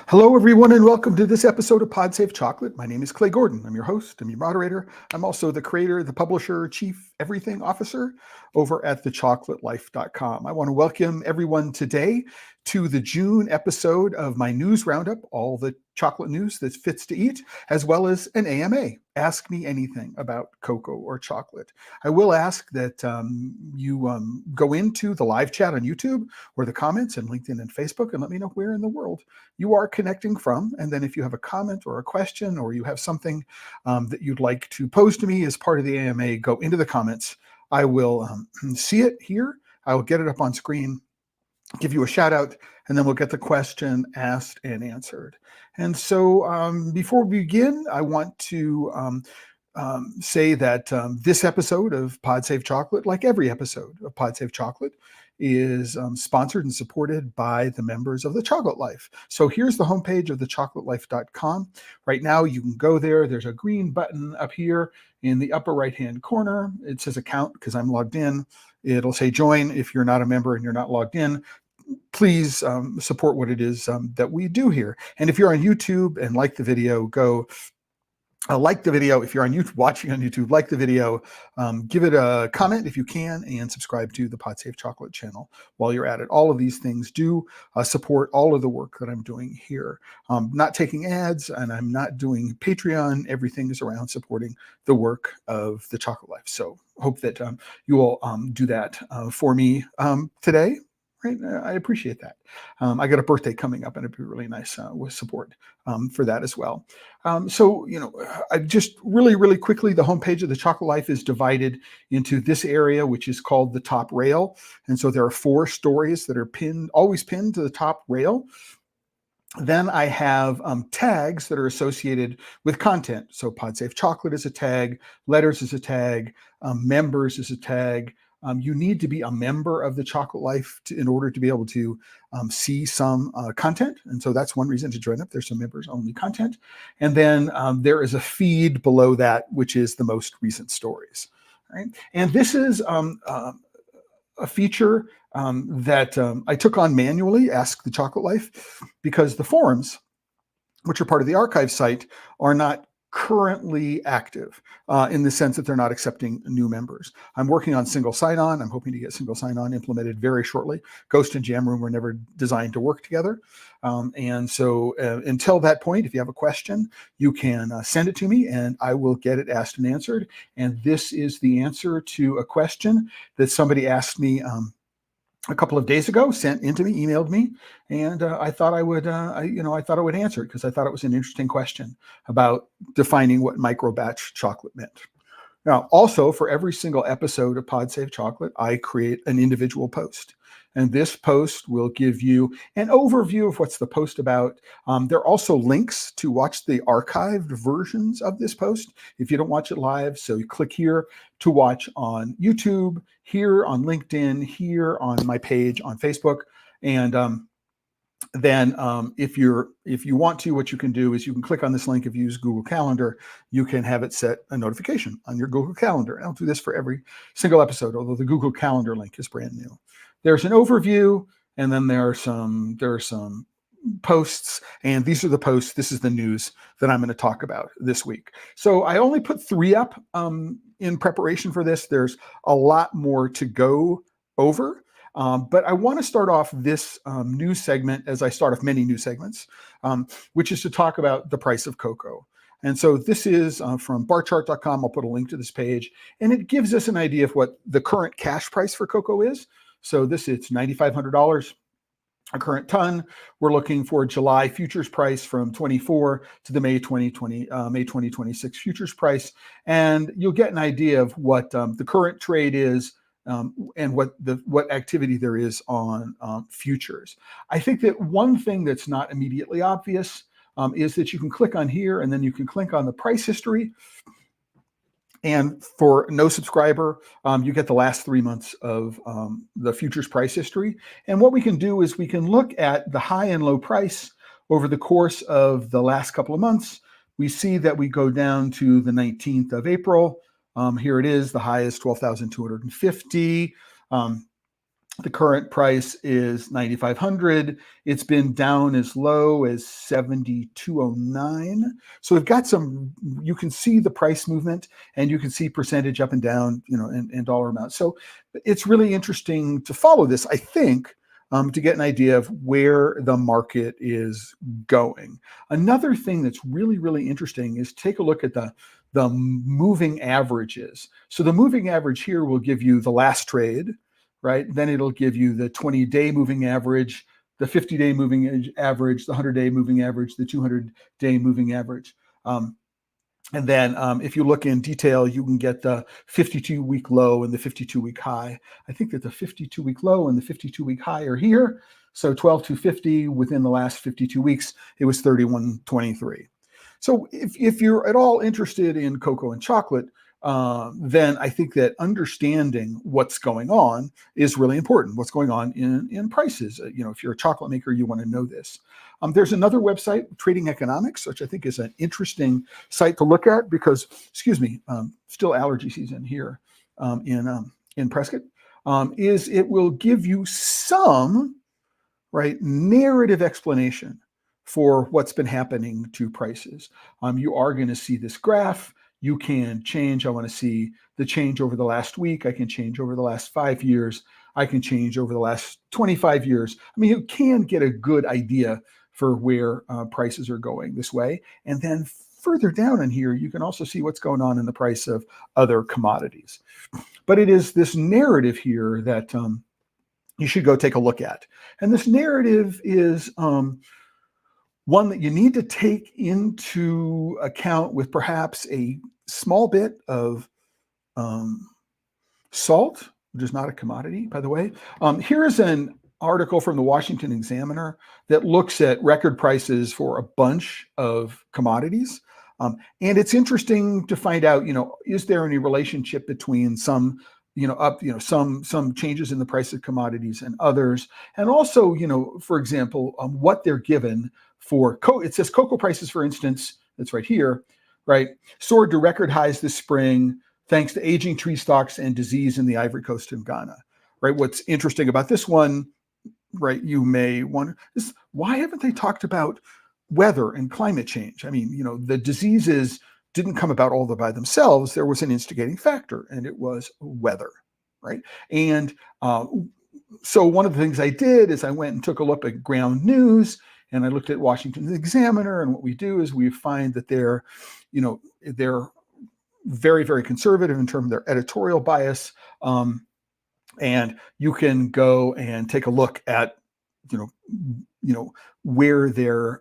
Hello, everyone, and welcome to this episode of Pod Safe Chocolate. My name is Clay Gordon. I'm your host. I'm your moderator. I'm also the creator, the publisher, chief everything officer over at thechocolatelife.com. I want to welcome everyone today to the June episode of my news roundup, all the chocolate news that fits to eat, as well as an AMA. Ask me anything about cocoa or chocolate. I will ask that you go into the live chat on YouTube or the comments and LinkedIn and Facebook and let me know where in the world you are connecting from. And then if you have a comment or a question or you have something that you'd like to pose to me as part of the AMA, go into the comments. I will see it here. I will get it up on screen, give you a shout out, and then we'll get the question asked and answered. And so before we begin, I want to say that this episode of Pod Safe Chocolate, like every episode of Pod Safe Chocolate, is sponsored and supported by the members of the Chocolate Life. So here's the homepage of thechocolatelife.com. Right now, you can go there. There's a green button up here in the upper right-hand corner. It says account because I'm logged in. It'll say join if you're not a member and you're not logged in. Please support what it is that we do here. And if you're on YouTube and like the video, go like the video. If you're on YouTube, watching on YouTube, like the video, give it a comment if you can, and subscribe to the Pod Safe Chocolate channel while you're at it. All of these things do support all of the work that I'm doing here. Not taking ads, and I'm not doing Patreon. Everything is around supporting the work of the Chocolate Life. So hope that you will do that for me today. Right? I appreciate that. I got a birthday coming up, and it'd be really nice with support for that as well. I just really quickly, the homepage of the Chocolate Life is divided into this area, which is called the top rail. And so there are 4 stories that are always pinned to the top rail. Then I have tags that are associated with content. So Pod Safe Chocolate is a tag, letters is a tag, members is a tag. You need to be a member of the Chocolate Life in order to be able to see some content. And so that's one reason to join up. There's some members only content. And then there is a feed below that, which is the most recent stories. Right? And this is a feature that I took on manually, Ask the Chocolate Life, because the forums, which are part of the archive site, are not currently active in the sense that they're not accepting new members. I'm working on single sign-on. I'm hoping to get single sign-on implemented very shortly. Ghost and Jam Room were never designed to work together. And so until that point, if you have a question, you can send it to me and I will get it asked and answered. And this is the answer to a question that somebody asked me a couple of days ago, sent into me, emailed me, and I thought I would, I thought I would answer it because I thought it was an interesting question about defining what micro batch chocolate meant. Now, also for every single episode of Pod Safe Chocolate, I create an individual post. And this post will give you an overview of what's the post about. There are also links to watch the archived versions of this post if you don't watch it live. So you click here to watch on YouTube, here on LinkedIn, here on my page on Facebook. And then if you want to, what you can do is you can click on this link. If you use Google Calendar, you can have it set a notification on your Google Calendar. And I'll do this for every single episode, although the Google Calendar link is brand new. There's an overview, and then there are some posts, and these are the posts. This is the news that I'm going to talk about this week. So I only put 3 up in preparation for this. There's a lot more to go over. But I want to start off this news segment, as I start off many news segments, which is to talk about the price of cocoa. And so this is from barchart.com. I'll put a link to this page, and it gives us an idea of what the current cash price for cocoa is. So it's $9,500 a current ton. We're looking for July futures price from 24 to the May 2026 futures price, and you'll get an idea of what the current trade is. And what activity there is on futures. I think that one thing that's not immediately obvious is that you can click on here and then you can click on the price history. And for no subscriber, you get the last 3 months of the futures price history. And what we can do is we can look at the high and low price over the course of the last couple of months. We see that we go down to the 19th of April. Here it is, the high is 12,250. The current price is 9,500. It's been down as low as 7209. So we've got some, you can see the price movement and you can see percentage up and down, in dollar amount. So it's really interesting to follow this, I think, to get an idea of where the market is going. Another thing that's really, really interesting is take a look at the moving averages. So the moving average here will give you the last trade, right? Then it'll give you the 20-day moving average, the 50-day moving average, the 100-day moving average, the 200-day moving average. And then if you look in detail, you can get the 52-week low and the 52-week high. I think that the 52-week low and the 52-week high are here. So 12,250 within the last 52 weeks, it was 31.23. So if you're at all interested in cocoa and chocolate, then I think that understanding what's going on is really important. What's going on in prices. If you're a chocolate maker, you want to know this. There's another website, Trading Economics, which I think is an interesting site to look at because, still allergy season here in Prescott, is it will give you some narrative explanation for what's been happening to prices. You are going to see this graph. You can change. I want to see the change over the last week. I can change over the last 5 years. I can change over the last 25 years. I mean, you can get a good idea for where prices are going this way. And then further down in here, you can also see what's going on in the price of other commodities. But it is this narrative here that you should go take a look at. And this narrative is one that you need to take into account with perhaps a small bit of salt, which is not a commodity, by the way. Here is an article from the Washington Examiner that looks at record prices for a bunch of commodities. And it's interesting to find out, is there any relationship between some some changes in the price of commodities and others, and also, for example, what they're given for it says cocoa prices, for instance, that's right here, right, soared to record highs this spring thanks to aging tree stalks and disease in the Ivory Coast and Ghana, right? What's interesting about this one, right, you may wonder, is why haven't they talked about weather and climate change? I mean, the diseases didn't come about all by themselves. There was an instigating factor, and it was weather, right? And so one of the things I did is I went and took a look at ground news, and I looked at Washington Examiner, and what we do is we find that they're very, very conservative in terms of their editorial bias. And you can go and take a look at, where their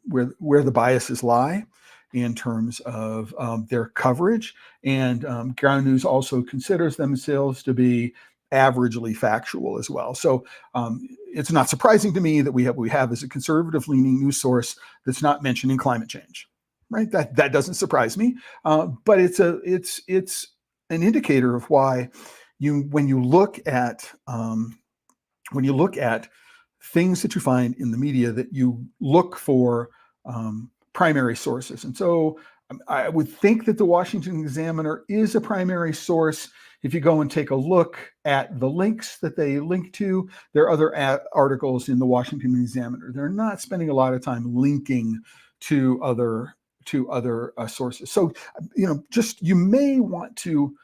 where the biases lie in terms of their coverage. And Ground News also considers themselves to be averagely factual as well. So it's not surprising to me that we have as a conservative leaning news source that's not mentioning climate change, right? That doesn't surprise me, but it's an indicator of why when you look at things that you find in the media, that you look for primary sources. And so I would think that the Washington Examiner is a primary source. If you go and take a look at the links that they link to, there are other articles in the Washington Examiner. They're not spending a lot of time linking to other sources. So, you may want to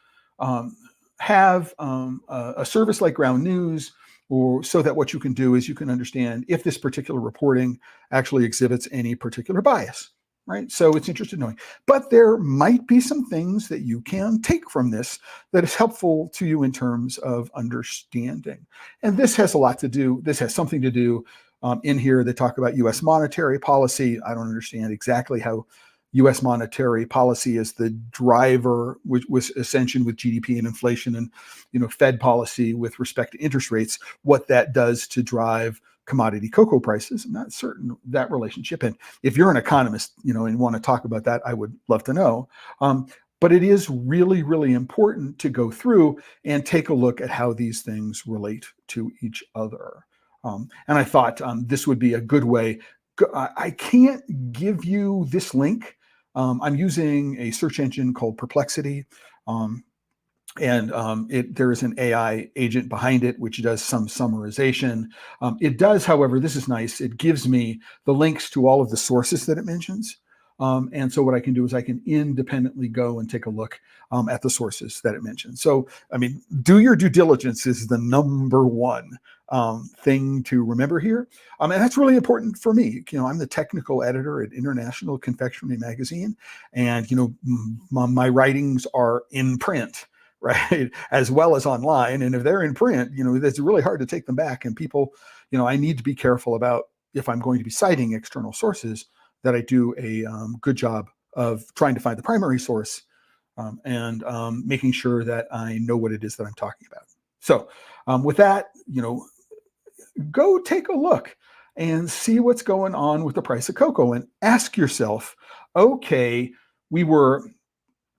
have a service like Ground News, or so that what you can do is you can understand if this particular reporting actually exhibits any particular bias, right? So it's interesting knowing. But there might be some things that you can take from this that is helpful to you in terms of understanding. And this has something to do in here. They talk about U.S. monetary policy. I don't understand exactly how U.S. monetary policy is the driver, which was ascension with GDP and inflation, and Fed policy with respect to interest rates, what that does to drive commodity cocoa prices. I'm not certain that relationship. And if you're an economist, and want to talk about that, I would love to know. But it is really, really important to go through and take a look at how these things relate to each other. And I thought this would be a good way. I can't give you this link. I'm using a search engine called Perplexity. And there is an AI agent behind it, which does some summarization. It does, however, this is nice. It gives me the links to all of the sources that it mentions. And so what I can do is I can independently go and take a look at the sources that it mentions. So, I mean, do your due diligence is the number one thing to remember here. And that's really important for me. I'm the technical editor at International Confectionery Magazine. And, my writings are in print, right, as well as online. And if they're in print, it's really hard to take them back. And people, I need to be careful about, if I'm going to be citing external sources, that I do a good job of trying to find the primary source and making sure that I know what it is that I'm talking about. So with that, go take a look and see what's going on with the price of cocoa and ask yourself, okay, we were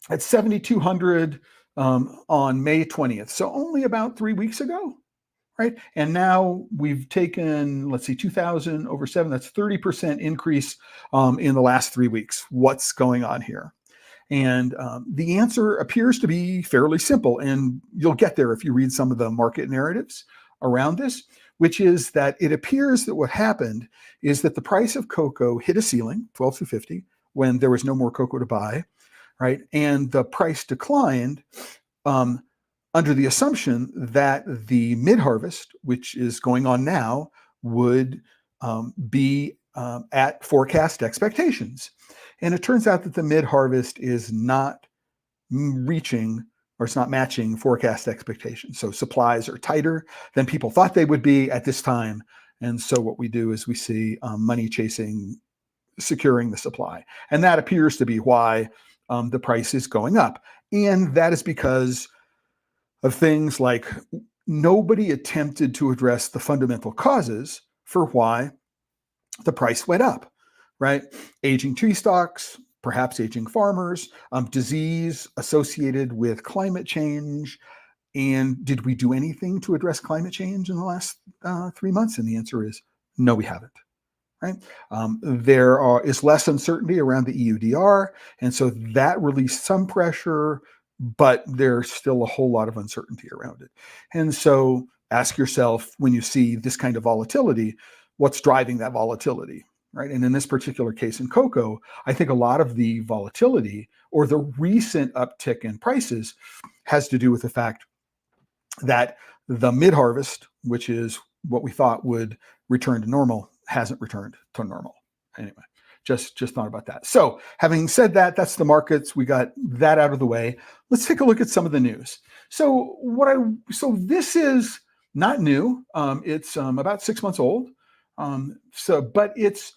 at 7,200 on May 20th. So only about 3 weeks ago, right? And now we've taken, let's see, 2,000 over 7. That's 30% increase in the last 3 weeks. What's going on here? And the answer appears to be fairly simple. And you'll get there if you read some of the market narratives around this, which is that it appears that what happened is that the price of cocoa hit a ceiling, $12.50, when there was no more cocoa to buy, right? And the price declined under the assumption that the mid-harvest, which is going on now, would be at forecast expectations. And it turns out that the mid-harvest is not reaching, or it's not matching forecast expectations. So supplies are tighter than people thought they would be at this time. And so what we do is we see money chasing, securing the supply. And that appears to be why the price is going up. And that is because of things like nobody attempted to address the fundamental causes for why the price went up, right? Aging tree stocks, perhaps aging farmers, disease associated with climate change. And did we do anything to address climate change in the last 3 months? And the answer is no, we haven't. Right? There is less uncertainty around the EUDR, and so that released some pressure, but there's still a whole lot of uncertainty around it. And so ask yourself, when you see this kind of volatility, what's driving that volatility, right? And in this particular case in cocoa, I think a lot of the volatility or the recent uptick in prices has to do with the fact that the mid-harvest, which is what we thought would return to normal, hasn't returned to normal. Anyway, just thought about that. So having said that, that's the markets. We got that out of the way. Let's take a look at some of the news. So this is not new. It's about 6 months old. But it's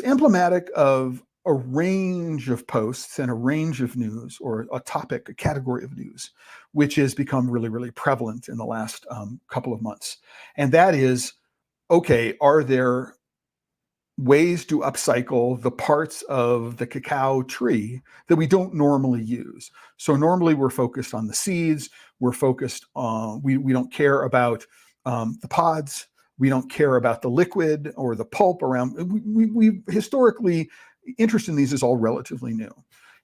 emblematic of a range of posts and a range of news, or a topic, a category of news, which has become really, really prevalent in the last couple of months. And that is, okay, are there ways to upcycle the parts of the cacao tree that we don't normally use? So normally we're focused on the seeds. We're focused on, we don't care about the pods. We don't care about the liquid or the pulp around. We historically, interest in these is all relatively new.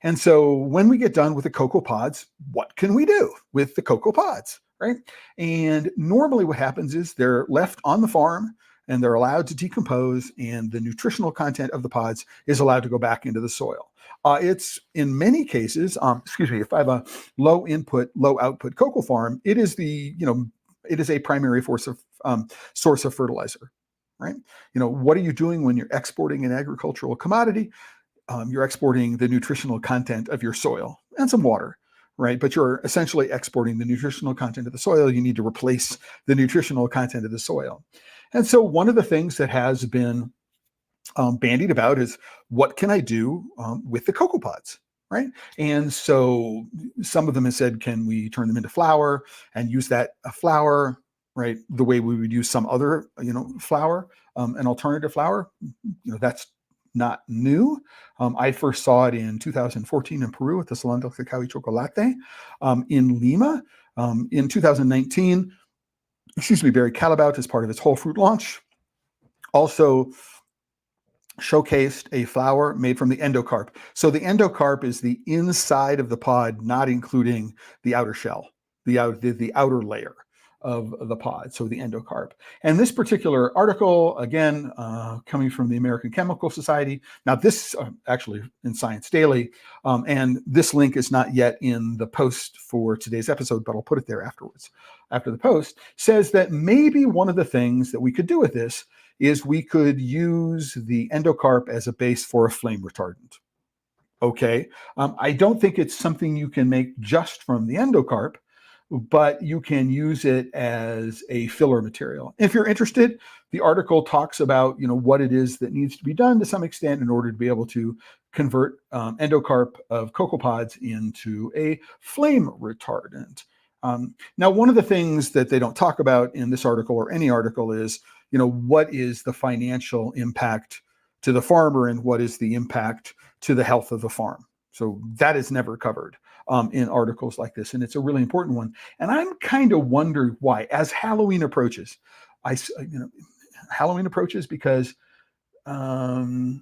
And so when we get done with the cocoa pods, what can we do with the cocoa pods, right? And normally what happens is they're left on the farm and they're allowed to decompose, and the nutritional content of the pods is allowed to go back into the soil. It's in many cases, if I have a low input, low output cocoa farm, it is a primary source of fertilizer, right? What are you doing when you're exporting an agricultural commodity? You're exporting the nutritional content of your soil and some water, right? But you're essentially exporting the nutritional content of the soil. You need to replace the nutritional content of the soil. And so one of the things that has been bandied about is, what can I do with the cocoa pods, right? And so some of them have said, can we turn them into flour and use that flour, right, the way we would use some other, flour, an alternative flour? That's not new. I first saw it in 2014 in Peru at the Salón del Cacao y Chocolate. In Lima, in 2019, Barry Calabout, as part of its whole fruit launch, also showcased a flour made from the endocarp. So the endocarp is the inside of the pod, not including the outer shell, the outer layer of the pod, so the endocarp. And this particular article, again, coming from the American Chemical Society. Now this actually in Science Daily, and this link is not yet in the post for today's episode, but I'll put it there afterwards. After the post, says that maybe one of the things that we could do with this is we could use the endocarp as a base for a flame retardant. Okay, I don't think it's something you can make just from the endocarp, but you can use it as a filler material. If you're interested, the article talks about what it is that needs to be done to some extent in order to be able to convert endocarp of cocoa pods into a flame retardant. Now, one of the things that they don't talk about in this article or any article is, what is the financial impact to the farmer and what is the impact to the health of the farm. So that is never covered in articles like this, and it's a really important one. And I'm kind of wondering why, as Halloween approaches, Halloween approaches because, so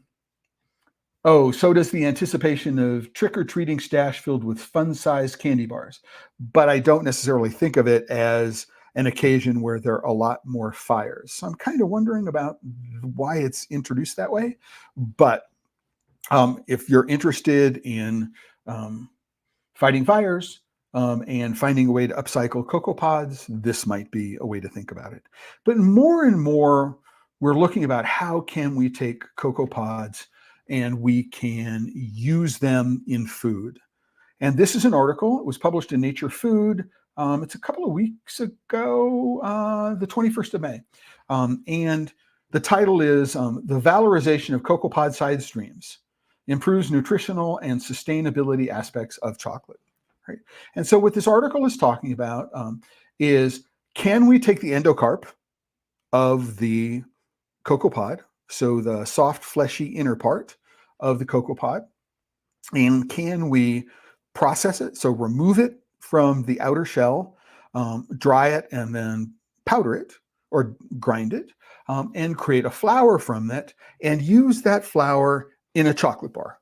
does the anticipation of trick-or-treating stash filled with fun-sized candy bars. But I don't necessarily think of it as an occasion where there are a lot more fires. So I'm kind of wondering about why it's introduced that way. But if you're interested in fighting fires and finding a way to upcycle cocoa pods, this might be a way to think about it. But more and more, we're looking about how can we take cocoa pods and we can use them in food. And this is an article. It was published in Nature Food. It's a couple of weeks ago, the 21st of May. And the title is The Valorization of Cocoa Pod Side Streams Improves Nutritional and Sustainability Aspects of Chocolate. Right? And so what this article is talking about is, can we take the endocarp of the cocoa pod, so the soft, fleshy inner part of the cocoa pod, and can we process it, so remove it from the outer shell, dry it, and then powder it or grind it, and create a flour from that, and use that flour in a chocolate bar,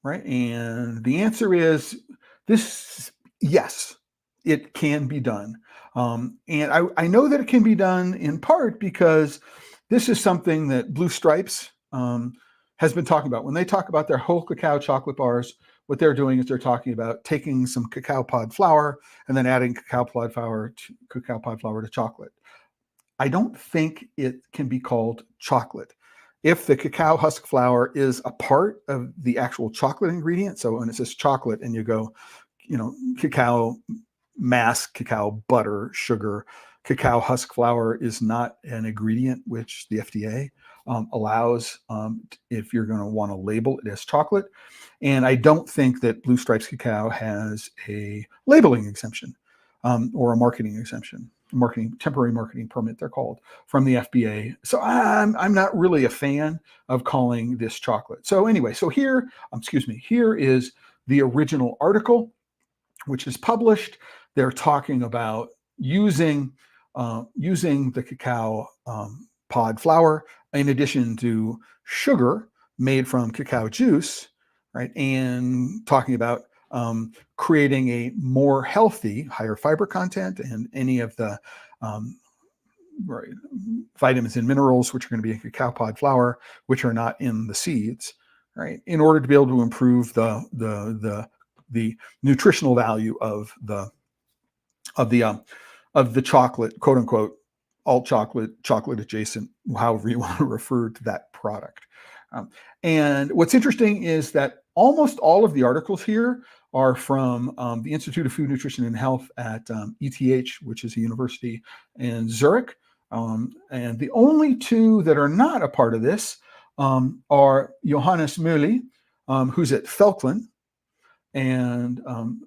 right? And the answer is this: yes, it can be done. And I know that it can be done in part because this is something that Blue Stripes has been talking about. When they talk about their whole cacao chocolate bars, what they're doing is they're talking about taking some cacao pod flour and then adding cacao pod flour to chocolate. I don't think it can be called chocolate. If the cacao husk flour is a part of the actual chocolate ingredient, so when it says chocolate and you go, cacao mass, cacao butter, sugar, cacao husk flour is not an ingredient which the FDA allows if you're going to want to label it as chocolate. And I don't think that Blue Stripes Cacao has a labeling exemption or a marketing exemption. Temporary marketing permit, they're called, from the FBA. So I'm not really a fan of calling this chocolate. So anyway, here is the original article, which is published. They're talking about using the cacao pod flour in addition to sugar made from cacao juice, right? And talking about creating a more healthy, higher fiber content and any of the vitamins and minerals which are going to be in cacao pod flour, which are not in the seeds, right? In order to be able to improve the nutritional value of the chocolate, quote unquote, alt chocolate adjacent, however you want to refer to that product. And what's interesting is that almost all of the articles here are from the Institute of Food, Nutrition, and Health at ETH, which is a university in Zurich. And the only two that are not a part of this are Johannes Mölli, who's at Felklin, and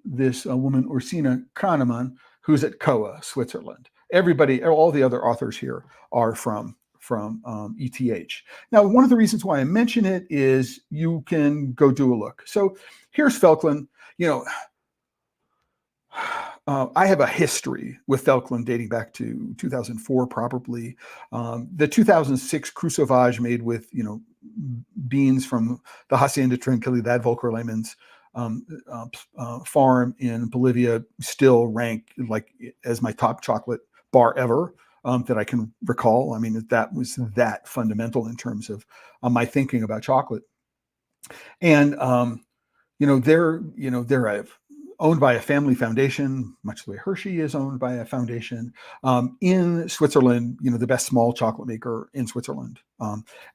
this woman, Ursina Kahnemann, who's at COA, Switzerland. All the other authors here are from ETH. Now, one of the reasons why I mention it is you can go do a look. So here's Felklin. I have a history with Felkland dating back to 2004, probably. The 2006 Cru Sauvage made with, beans from the Hacienda Tranquilidad Volker Lehmann's farm in Bolivia still rank like as my top chocolate bar ever that I can recall. I mean, that was that fundamental in terms of my thinking about chocolate. And they're owned by a family foundation, much the way Hershey is owned by a foundation in Switzerland. The best small chocolate maker in Switzerland.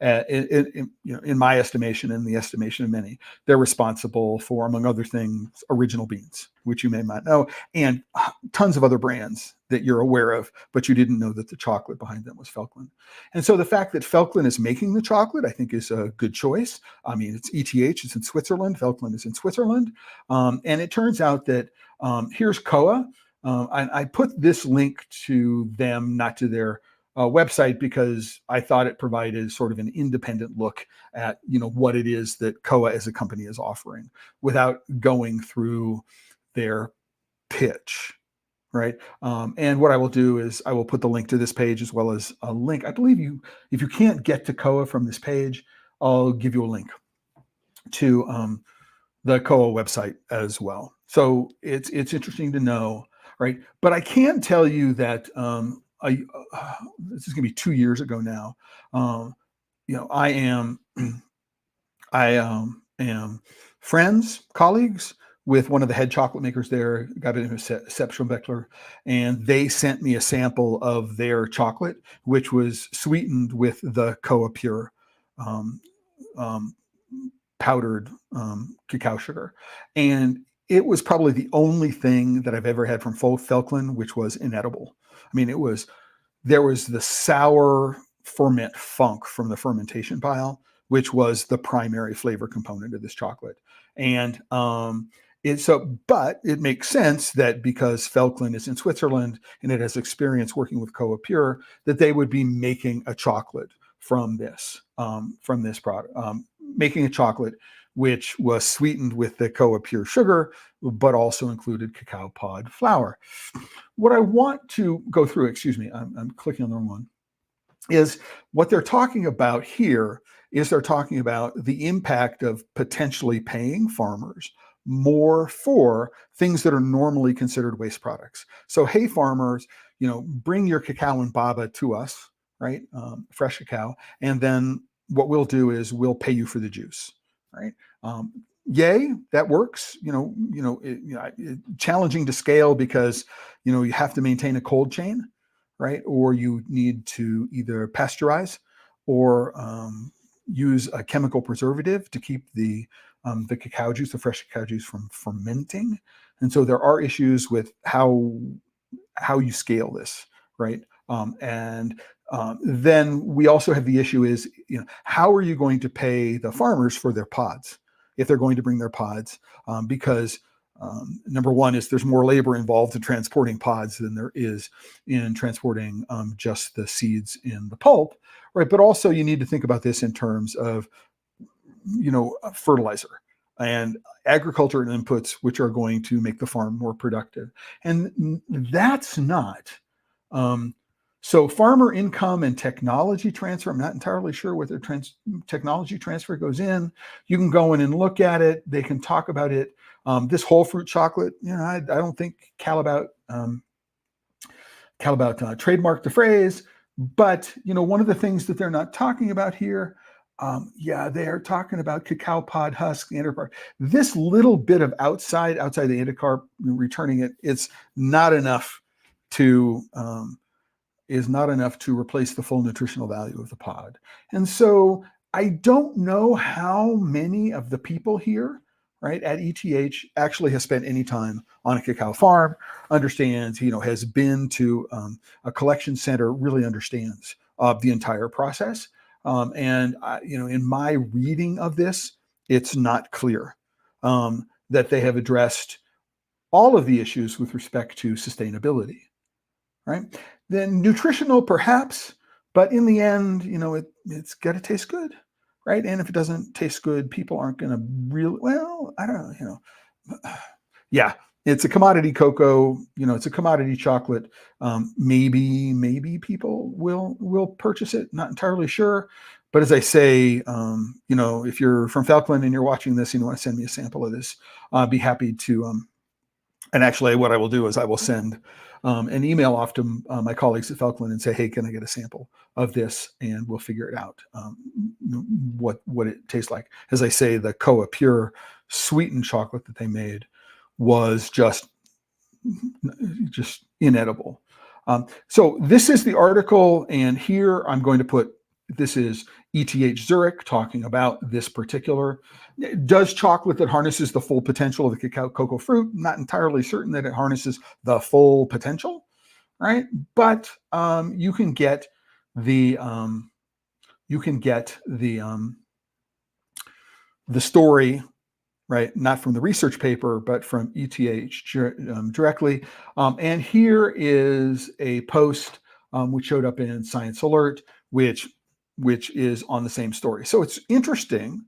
In my estimation, and the estimation of many, they're responsible for, among other things, original beans, which you may not know, and tons of other brands that you're aware of, but you didn't know that the chocolate behind them was Felkland. And so the fact that Felkland is making the chocolate, I think, is a good choice. I mean, it's ETH, it's in Switzerland. Felkland is in Switzerland. And it turns out that here's Koa. I put this link to them, not to their website, because I thought it provided sort of an independent look at, what it is that Koa as a company is offering without going through their pitch. Right. And what I will do is I will put the link to this page as well as a link. I believe if you can't get to Koa from this page, I'll give you a link to the Koa website as well. So it's interesting to know, right? But I can tell you that this is going to be 2 years ago now. I am friends, colleagues with one of the head chocolate makers there, a guy by the name of Sepp Schumbeckler, and they sent me a sample of their chocolate, which was sweetened with the Koa Pure powdered cacao sugar. And it was probably the only thing that I've ever had from Felkland which was inedible. I mean, there was the sour ferment funk from the fermentation pile, which was the primary flavor component of this chocolate. And but it makes sense that because Felkland is in Switzerland and it has experience working with Koa Pure, that they would be making a chocolate from this product, making a chocolate which was sweetened with the Koa Pure sugar, but also included cacao pod flour. What I want to go through, excuse me, I'm clicking on the wrong one, is what they're talking about here is they're talking about the impact of potentially paying farmers more for things that are normally considered waste products. So, hey, farmers, bring your cacao and baba to us, right? Fresh cacao. And then what we'll do is we'll pay you for the juice, right? Yay, that works. Challenging to scale because, you have to maintain a cold chain, right? Or you need to either pasteurize or use a chemical preservative to keep the cacao juice, the fresh cacao juice, from fermenting. And so there are issues with how you scale this, right? Then we also have the issue is, how are you going to pay the farmers for their pods if they're going to bring their pods? Because number one is there's more labor involved in transporting pods than there is in transporting just the seeds in the pulp, right? But also you need to think about this in terms of, fertilizer and agriculture and inputs, which are going to make the farm more productive. And that's not, so farmer income and technology transfer, I'm not entirely sure what their technology transfer goes in. You can go in and look at it. They can talk about it. This whole fruit chocolate, I don't think Calabout trademarked the phrase, but one of the things that they're not talking about here, they are talking about cacao pod husk, the endocarp. This little bit of outside the endocarp, returning it, it's not enough to replace the full nutritional value of the pod. And so I don't know how many of the people here, right, at ETH actually has spent any time on a cacao farm, understands, has been to a collection center, really understands the entire process. In my reading of this, it's not clear that they have addressed all of the issues with respect to sustainability, right? Then nutritional, perhaps, but in the end, it's got to taste good, right? And if it doesn't taste good, people aren't going to really, I don't know, yeah. it's a commodity cocoa, it's a commodity chocolate. Maybe people will purchase it. Not entirely sure. But as I say, if you're from Falkland and you're watching this and you want to send me a sample of this, I'd be happy to. And actually, what I will do is I will send an email off to my colleagues at Falkland and say, hey, can I get a sample of this? And we'll figure it out, what it tastes like. As I say, the Koa Pure sweetened chocolate that they made was just inedible. So this is the article, and here I'm going to put, this is ETH Zurich talking about this particular. Does chocolate that harnesses the full potential of the cacao cocoa fruit? Not entirely certain that it harnesses the full potential, right? But you can get the story, right? Not from the research paper, but from ETH directly. And here is a post which showed up in Science Alert, which is on the same story. So it's interesting,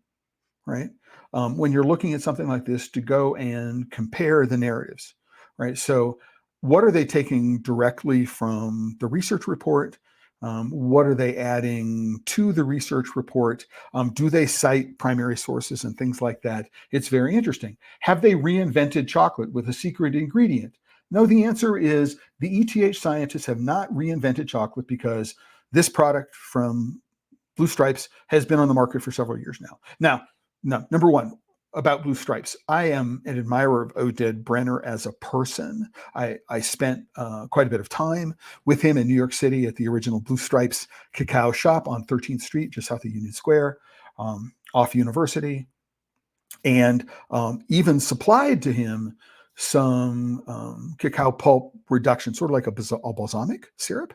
right? When you're looking at something like this, to go and compare the narratives, right? So what are they taking directly from the research report? What are they adding to the research report? Do they cite primary sources and things like that? It's very interesting. Have they reinvented chocolate with a secret ingredient? No, the answer is the ETH scientists have not reinvented chocolate, because this product from Blue Stripes has been on the market for several years now. Now, number one, about Blue Stripes, I am an admirer of Oded Brenner as a person. I spent quite a bit of time with him in New York City at the original Blue Stripes cacao shop on 13th Street, just south of Union Square, off University, and even supplied to him some cacao pulp reduction, sort of like a balsamic syrup.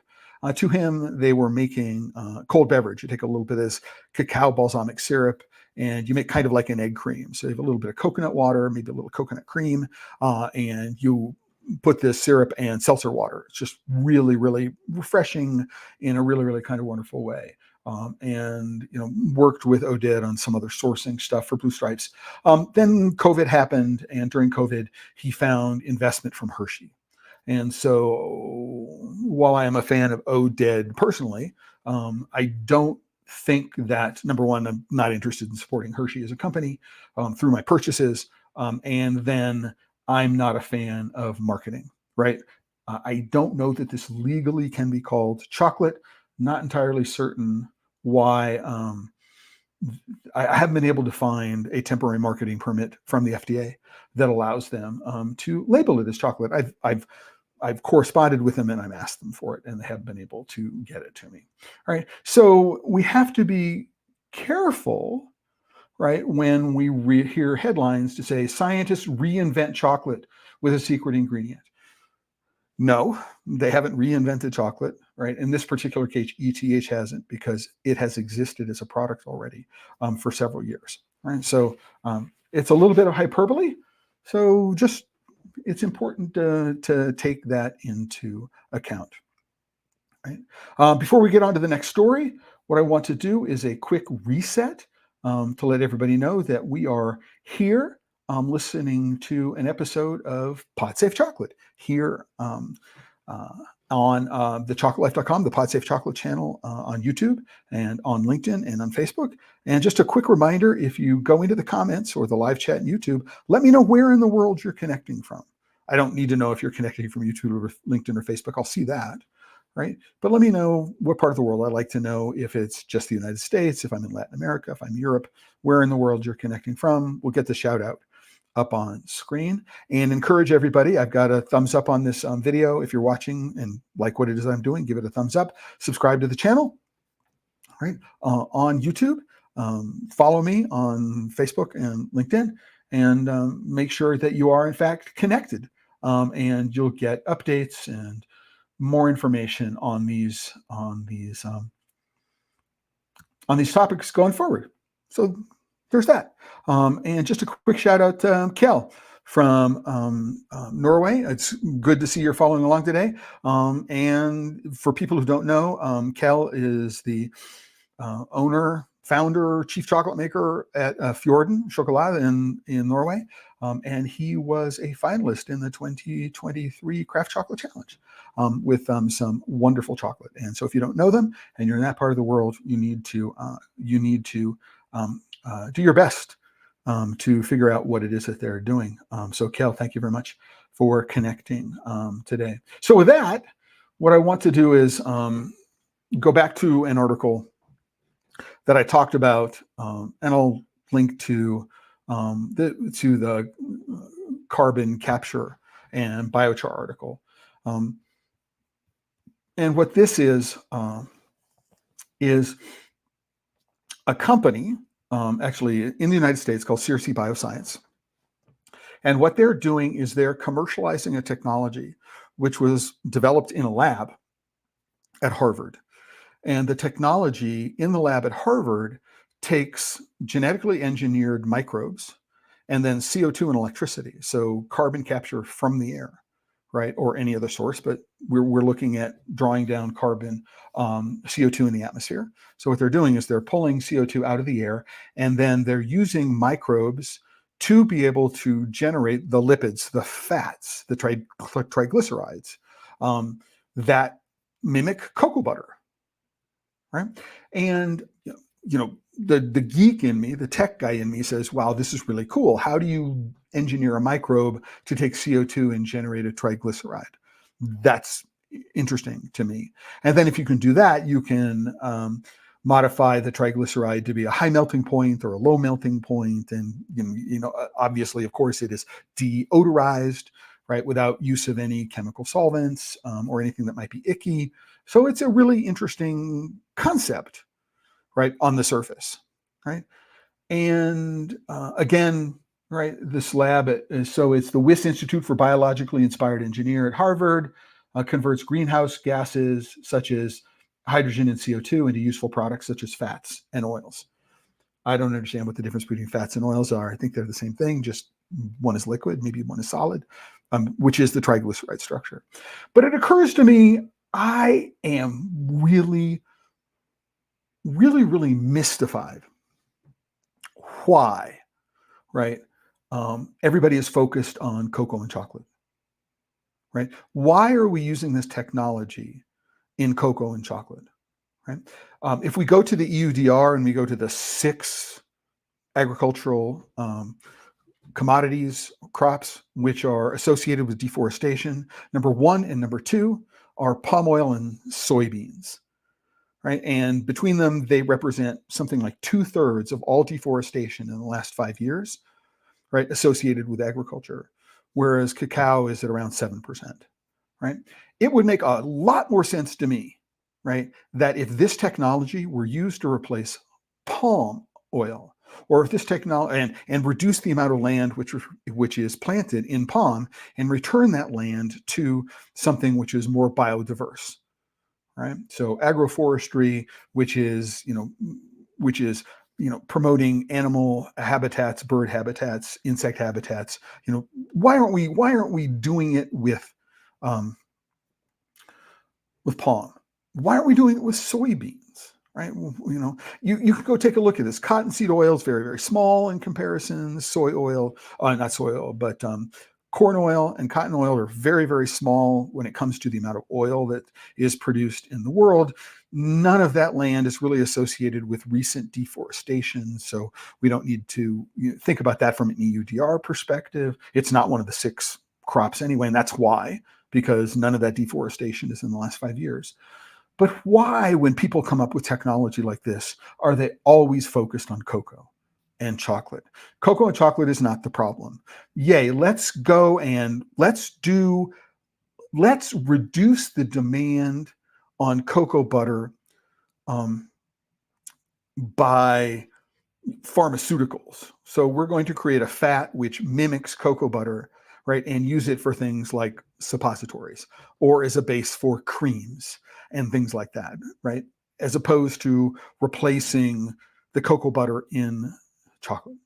To him, they were making cold beverage. You take a little bit of this cacao balsamic syrup, and you make kind of like an egg cream. So you have a little bit of coconut water, maybe a little coconut cream, and you put this syrup and seltzer water. It's just really, really refreshing in a really, really kind of wonderful way. And worked with Oded on some other sourcing stuff for Blue Stripes. Then COVID happened, and during COVID, he found investment from Hershey. And so while I am a fan of Oded personally, I don't think that, number one, I'm not interested in supporting Hershey as a company through my purchases. And then I'm not a fan of marketing, right? I don't know that this legally can be called chocolate. Not entirely certain why. I haven't been able to find a temporary marketing permit from the FDA that allows them to label it as chocolate. I've corresponded with them and I've asked them for it, and they haven't been able to get it to me. All right. So we have to be careful, right, when we hear headlines to say scientists reinvent chocolate with a secret ingredient. No, they haven't reinvented chocolate, right? In this particular case, ETH hasn't, because it has existed as a product already for several years, right? So it's a little bit of hyperbole. So just, it's important to take that into account, right? Before we get on to the next story, what I want to do is a quick reset to let everybody know that we are here listening to an episode of Pod Safe Chocolate here on thechocolatelife.com, the Pod Safe Chocolate channel on YouTube and on LinkedIn and on Facebook. And just a quick reminder, if you go into the comments or the live chat in YouTube, let me know where in the world you're connecting from. I don't need to know if you're connecting from YouTube or LinkedIn or Facebook. I'll see that, right? But let me know what part of the world. I'd like to know if it's just the United States, if I'm in Latin America, if I'm Europe, where in the world you're connecting from. We'll get the shout out up on screen, and encourage everybody. I've got a thumbs up on this video. If you're watching and like what it is I'm doing, give it a thumbs up. Subscribe to the channel, right? On YouTube. Follow me on Facebook and LinkedIn, and make sure that you are in fact connected, and you'll get updates and more information on these topics going forward. So there's that. And just a quick shout out to Kel from Norway. It's good to see you're following along today. And for people who don't know, Kel is the owner, founder, chief chocolate maker at Fjorden Chocolate in Norway. and he was a finalist in the 2023 Craft Chocolate Challenge with some wonderful chocolate. And so if you don't know them and you're in that part of the world, you need to do your best to figure out what it is that they're doing. So Kel, thank you very much for connecting today. So with that, what I want to do is go back to an article that I talked about, and I'll link to the carbon capture and biochar article. And what this is a company actually in the United States called CRC Bioscience. And what they're doing is they're commercializing a technology which was developed in a lab at Harvard. And the technology in the lab at Harvard takes genetically engineered microbes and then CO2 and electricity, so carbon capture from the air, right, or any other source, but we're looking at drawing down carbon, CO2 in the atmosphere. So what they're doing is they're pulling CO2 out of the air, and then they're using microbes to be able to generate the lipids, the fats, the triglycerides that mimic cocoa butter, right? And the geek in me, the tech guy in me says, wow, this is really cool. How do you engineer a microbe to take CO2 and generate a triglyceride? That's interesting to me. And then if you can do that, you can modify the triglyceride to be a high melting point or a low melting point. And, obviously, of course, it is deodorized, right, without use of any chemical solvents or anything that might be icky. So it's a really interesting concept, right, on the surface, right? And again, right, this lab, so it's the Wyss Institute for Biologically Inspired Engineer at Harvard, converts greenhouse gases such as hydrogen and CO2 into useful products such as fats and oils. I don't understand what the difference between fats and oils are. I think they're the same thing, just one is liquid, maybe one is solid, which is the triglyceride structure. But it occurs to me, I am really mystified why, right? Everybody is focused on cocoa and chocolate, right? Why are we using this technology in cocoa and chocolate, right? If we go to the EUDR and we go to the 6 agricultural commodities, crops, which are associated with deforestation, number 1 and number 2 are palm oil and soybeans. Right. And between them, they represent something like 2/3 of all deforestation in the last 5 years, right, associated with agriculture, whereas cacao is at around 7%. Right. It would make a lot more sense to me, right, that if this technology were used to replace palm oil, or if this technology and reduce the amount of land which is planted in palm and return that land to something which is more biodiverse. Right. So agroforestry, which is promoting animal habitats, bird habitats, insect habitats. Why aren't we doing it with palm? Why aren't we doing it with soybeans? Right. You can go take a look at this. Cottonseed oil is very, very small in comparison. Soy oil, not soy oil, but corn oil and cotton oil are very, very small when it comes to the amount of oil that is produced in the world. None of that land is really associated with recent deforestation. So we don't need to think about that from an EUDR perspective. It's not one of the 6 crops anyway, and that's why, because none of that deforestation is in the last 5 years. But why, when people come up with technology like this, are they always focused on cocoa and chocolate? Cocoa and chocolate is not the problem. Yay, let's go and let's reduce the demand on cocoa butter by pharmaceuticals. So we're going to create a fat which mimics cocoa butter, right, and use it for things like suppositories or as a base for creams and things like that, right, as opposed to replacing the cocoa butter in chocolate.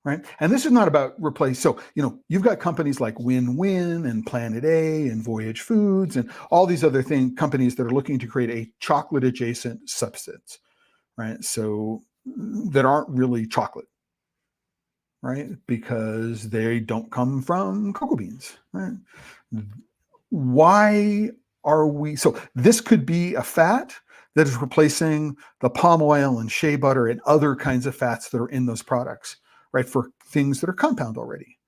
Right. And this is not about replace. So, you've got companies like Win-Win and Planet A and Voyage Foods and all these other companies that are looking to create a chocolate adjacent substance, right? So that aren't really chocolate. right? Because they don't come from cocoa beans, right? Why are we, so this could be a fat that is replacing the palm oil and shea butter and other kinds of fats that are in those products, right? For things that are compound already,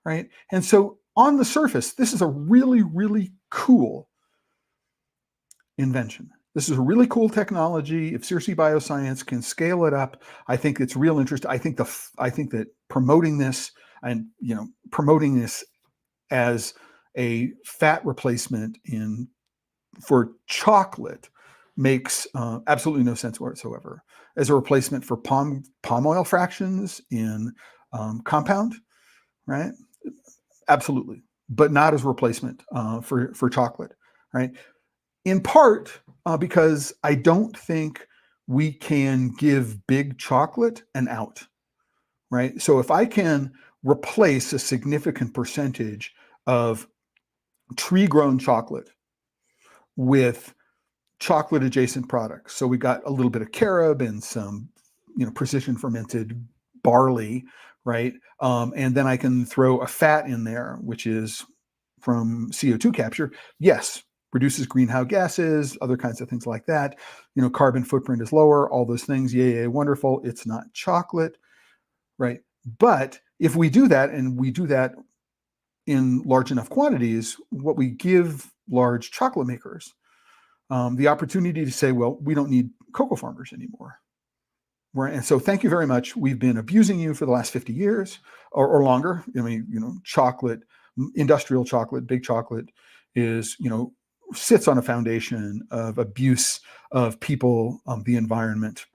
right? And so on the surface, this is a really, really cool invention. This is a really cool technology. If Circe Bioscience can scale it up, I think it's real interest. I think that promoting this and promoting this as a fat replacement for chocolate makes absolutely no sense whatsoever. As a replacement for palm oil fractions in compound, right? Absolutely, but not as a replacement for chocolate, right? In part because I don't think we can give big chocolate an out, right? So if I can replace a significant percentage of tree-grown chocolate with chocolate adjacent products. So we got a little bit of carob and some, precision fermented barley, right? And then I can throw a fat in there, which is from CO2 capture. Yes, reduces greenhouse gases, other kinds of things like that. Carbon footprint is lower, all those things. Yay, wonderful. It's not chocolate, right? But if we do that, and we do that in large enough quantities, what we give large chocolate makers the opportunity to say, well, we don't need cocoa farmers anymore. Right? And so thank you very much. We've been abusing you for the last 50 years or longer. I mean, chocolate, industrial chocolate, big chocolate is, sits on a foundation of abuse of people, the environment,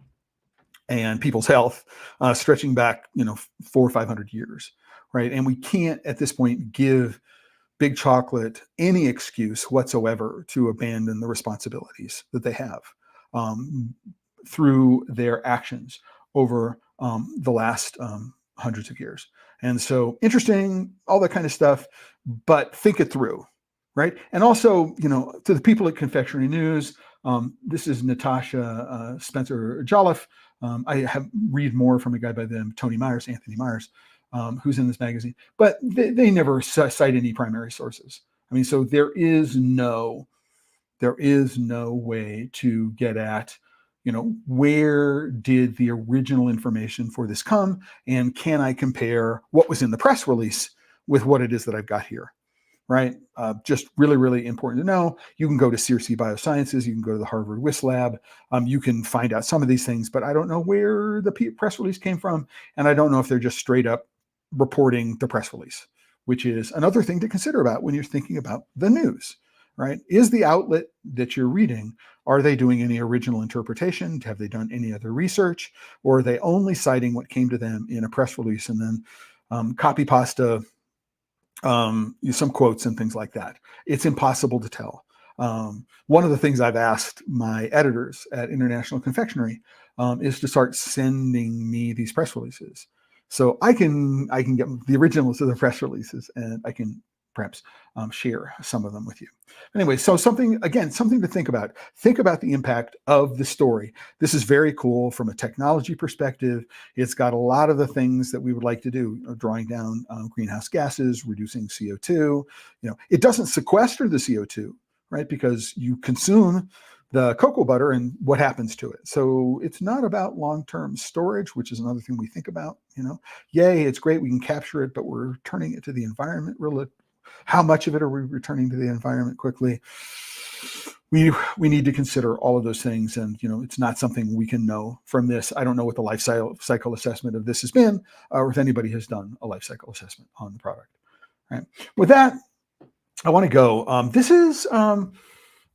and people's health, stretching back, 400 or 500 years. Right. And we can't at this point give big chocolate any excuse whatsoever to abandon the responsibilities that they have through their actions over the last hundreds of years. And so interesting, all that kind of stuff, but think it through, right? And also, to the people at Confectionery News, this is Natasha Spencer Jolliffe. I have read more from a guy by them, Anthony Myers, who's in this magazine, but they never cite any primary sources. I mean, so there is no way to get at, where did the original information for this come, and can I compare what was in the press release with what it is that I've got here, right? Just really, really important to know. You can go to Circe Biosciences, you can go to the Harvard WIS lab, you can find out some of these things, but I don't know where the press release came from, and I don't know if they're just straight up reporting the press release, which is another thing to consider about when you're thinking about the news, right? Is the outlet that you're reading, are they doing any original interpretation? Have they done any other research? Or are they only citing what came to them in a press release and then copy pasta some quotes and things like that? It's impossible to tell. One of the things I've asked my editors at International Confectionery is to start sending me these press releases, so I can get the originals of the press releases, and I can perhaps share some of them with you. Anyway, so something to think about. Think about the impact of the story. This is very cool from a technology perspective. It's got a lot of the things that we would like to do, drawing down greenhouse gases, reducing CO2. It doesn't sequester the CO2, right? Because you consume the cocoa butter and what happens to it. So it's not about long-term storage, which is another thing we think about. Yay, it's great, we can capture it, but we're returning it to the environment. How much of it are we returning to the environment quickly? We need to consider all of those things, and it's not something we can know from this. I don't know what the life cycle assessment of this has been, or if anybody has done a life cycle assessment on the product. Right. With that, I want to go. This is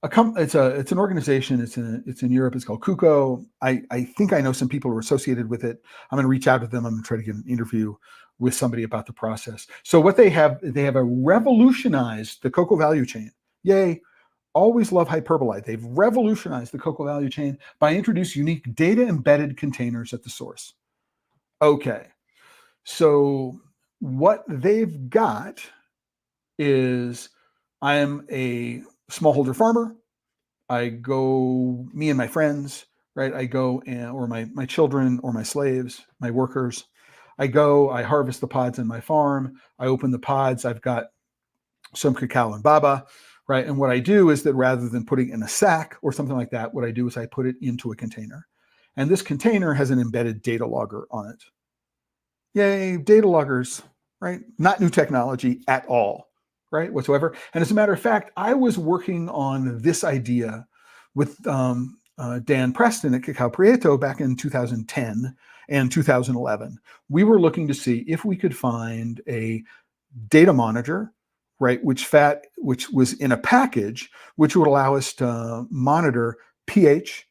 it's an organization. It's in Europe. It's called Cuco. I think I know some people who are associated with it. I'm going to reach out to them. I'm going to try to get an interview with somebody about the process. So what they have revolutionized the cocoa value chain. Yay. Always love hyperbole. They've revolutionized the cocoa value chain by introducing unique data embedded containers at the source. Okay. So what they've got is, I am a smallholder farmer. I go, me and my friends, right? I go or my children or my slaves, my workers. I go, I harvest the pods in my farm, I open the pods, I've got some cacao and baba, right? And what I do is that rather than putting it in a sack or something like that, what I do is I put it into a container. And this container has an embedded data logger on it. Yay, data loggers, right? Not new technology at all, right? Whatsoever. And as a matter of fact, I was working on this idea with Dan Preston at Cacao Prieto back in 2010 and 2011. We were looking to see if we could find a data monitor, right, which was in a package, which would allow us to monitor pH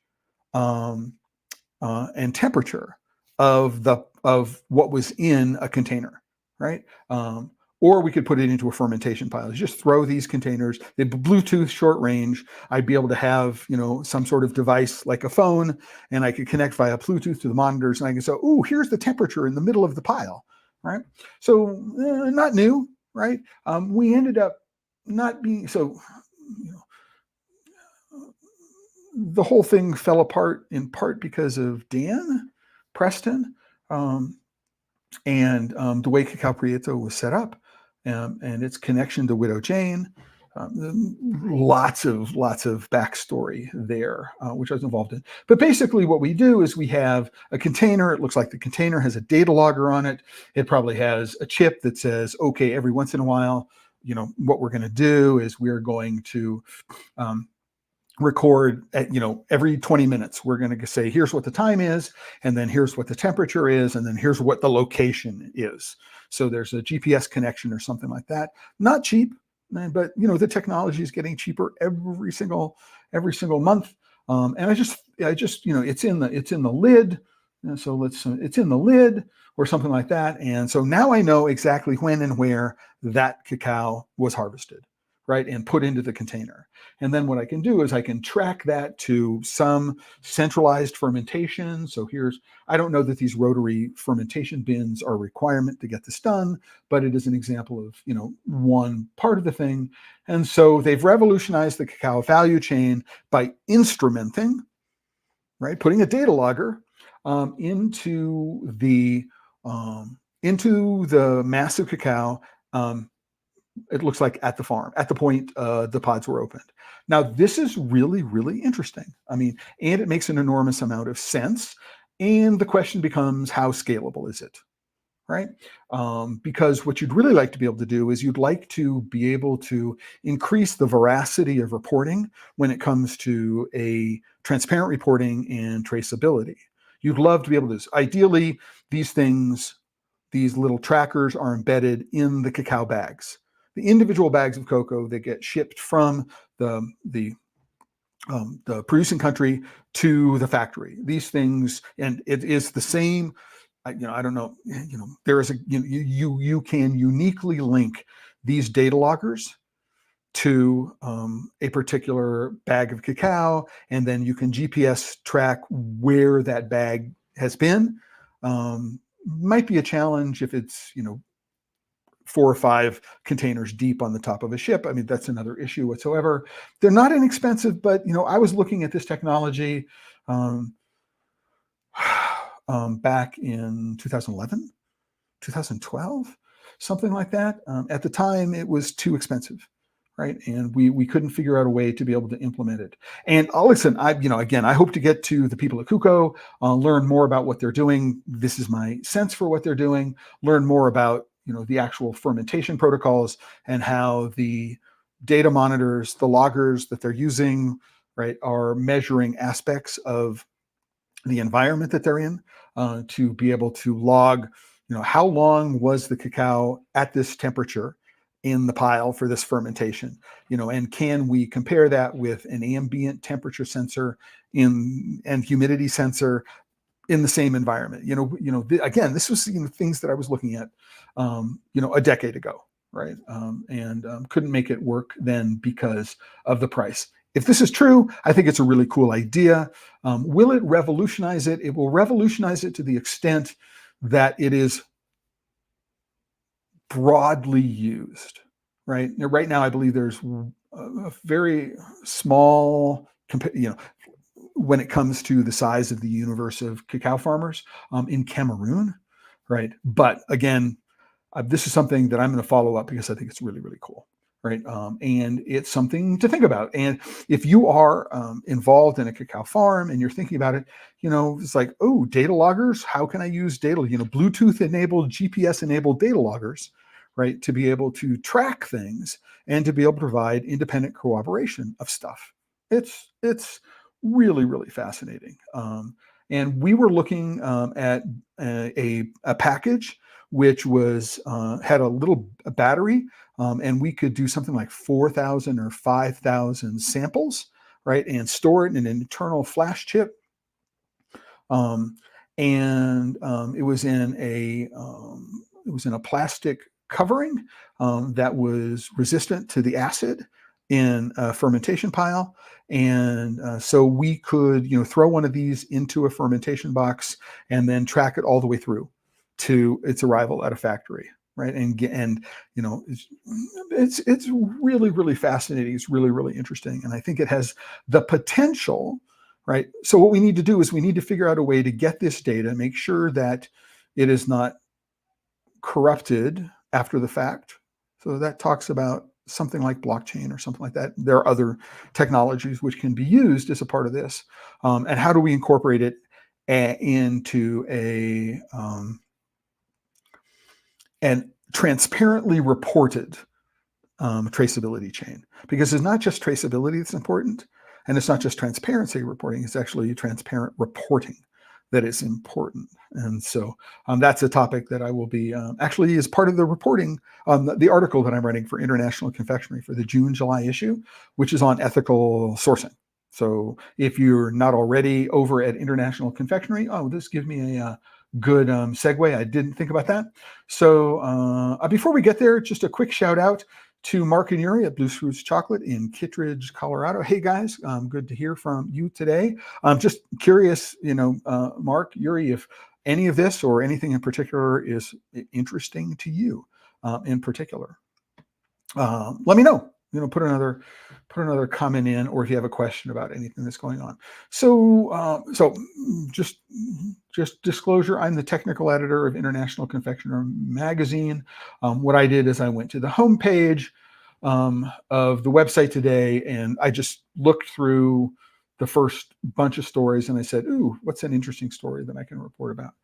and temperature of what was in a container, right? Or we could put it into a fermentation pile. Just throw these containers, they Bluetooth short range. I'd be able to have, some sort of device like a phone, and I could connect via Bluetooth to the monitors, and I can say, oh, here's the temperature in the middle of the pile, right? So not new, right? We ended up not being so. The whole thing fell apart in part because of Dan Preston and the way Cacao Prieto was set up and its connection to Widow Jane. Lots of backstory there, which I was involved in. But basically what we do is we have a container. It looks like the container has a data logger on it. It probably has a chip that says, okay, every once in a while, what we're going to do is we're going to record at every 20 minutes. We're going to say, here's what the time is, and then here's what the temperature is, and then here's what the location is. So there's a GPS connection or something like that. Not cheap, but the technology is getting cheaper every single month. And I just it's in the lid. And so it's in the lid or something like that. And so now I know exactly when and where that cacao was harvested, right, and put into the container. And then what I can do is I can track that to some centralized fermentation. So I don't know that these rotary fermentation bins are a requirement to get this done, but it is an example of, one part of the thing. And so they've revolutionized the cacao value chain by instrumenting, right, putting a data logger into the massive cacao. It looks like at the farm, at the point the pods were opened. Now, this is really, really interesting. And it makes an enormous amount of sense. And the question becomes, how scalable is it, right? Because what you'd really like to be able to do is you'd like to be able to increase the veracity of reporting when it comes to a transparent reporting and traceability. You'd love to be able to do this. Ideally, these little trackers are embedded in the cacao bags. The individual bags of cocoa that get shipped from the producing country to the factory. These things, and it is the same. I don't know. There is you can uniquely link these data loggers to a particular bag of cacao, and then you can GPS track where that bag has been. Might be a challenge if it's 4 or 5 containers deep on the top of a ship. That's another issue whatsoever. They're not inexpensive, but I was looking at this technology back in 2011, 2012, something like that. At the time, it was too expensive, right? And we couldn't figure out a way to be able to implement it. And listen, I hope to get to the people at Kuko, learn more about what they're doing. This is my sense for what they're doing. Learn more about the actual fermentation protocols and how the data monitors, the loggers that they're using, right, are measuring aspects of the environment that they're in to be able to log, how long was the cacao at this temperature in the pile for this fermentation, and can we compare that with an ambient temperature sensor and humidity sensor in the same environment? Again, this was things that I was looking at, a decade ago, right? And couldn't make it work then because of the price. If this is true, I think it's a really cool idea. Will it revolutionize it? It will revolutionize it to the extent that it is broadly used, right? Right now, I believe there's a very small, when it comes to the size of the universe of cacao farmers in Cameroon, right? But again, this is something that I'm going to follow up because I think it's really, really cool, right? And it's something to think about. And if you are involved in a cacao farm and you're thinking about it, it's like, oh, data loggers, how can I use data, Bluetooth enabled, GPS enabled data loggers, right? To be able to track things and to be able to provide independent corroboration of stuff. It's really, really fascinating. And we were looking at a package which was had a little battery, and we could do something like 4,000 or 5,000 samples, right, and store it in an internal flash chip. And it was in a plastic covering that was resistant to the acid in a fermentation pile. And so we could, throw one of these into a fermentation box and then track it all the way through to its arrival at a factory, right? And it's really, really fascinating. It's really, really interesting, and I think it has the potential, right? So what we need to do is we need to figure out a way to get this data, make sure that it is not corrupted after the fact. So that talks about something like blockchain or something like that. There are other technologies which can be used as a part of this, and how do we incorporate it into and transparently reported traceability chain, because it's not just traceability that's important, and it's not just transparency reporting, it's actually transparent reporting that is important. And so that's a topic that I will be actually as part of the reporting, the article that I'm writing for International Confectionery for the June-July issue, which is on ethical sourcing. So if you're not already over at International Confectionery, this gives me a good segue. I didn't think about that. So before we get there, just a quick shout out to Mark and Yuri at Blue Spruce Chocolate in Kittredge, Colorado. Hey guys, good to hear from you today. I'm just curious, Mark, Yuri, if any of this or anything in particular is interesting to you in particular. Let me know. Put another comment in, or if you have a question about anything that's going on. So just disclosure, I'm the technical editor of International Confectioner magazine. What I did is I went to the homepage of the website today, and I just looked through the first bunch of stories, and I said, ooh, what's an interesting story that I can report about?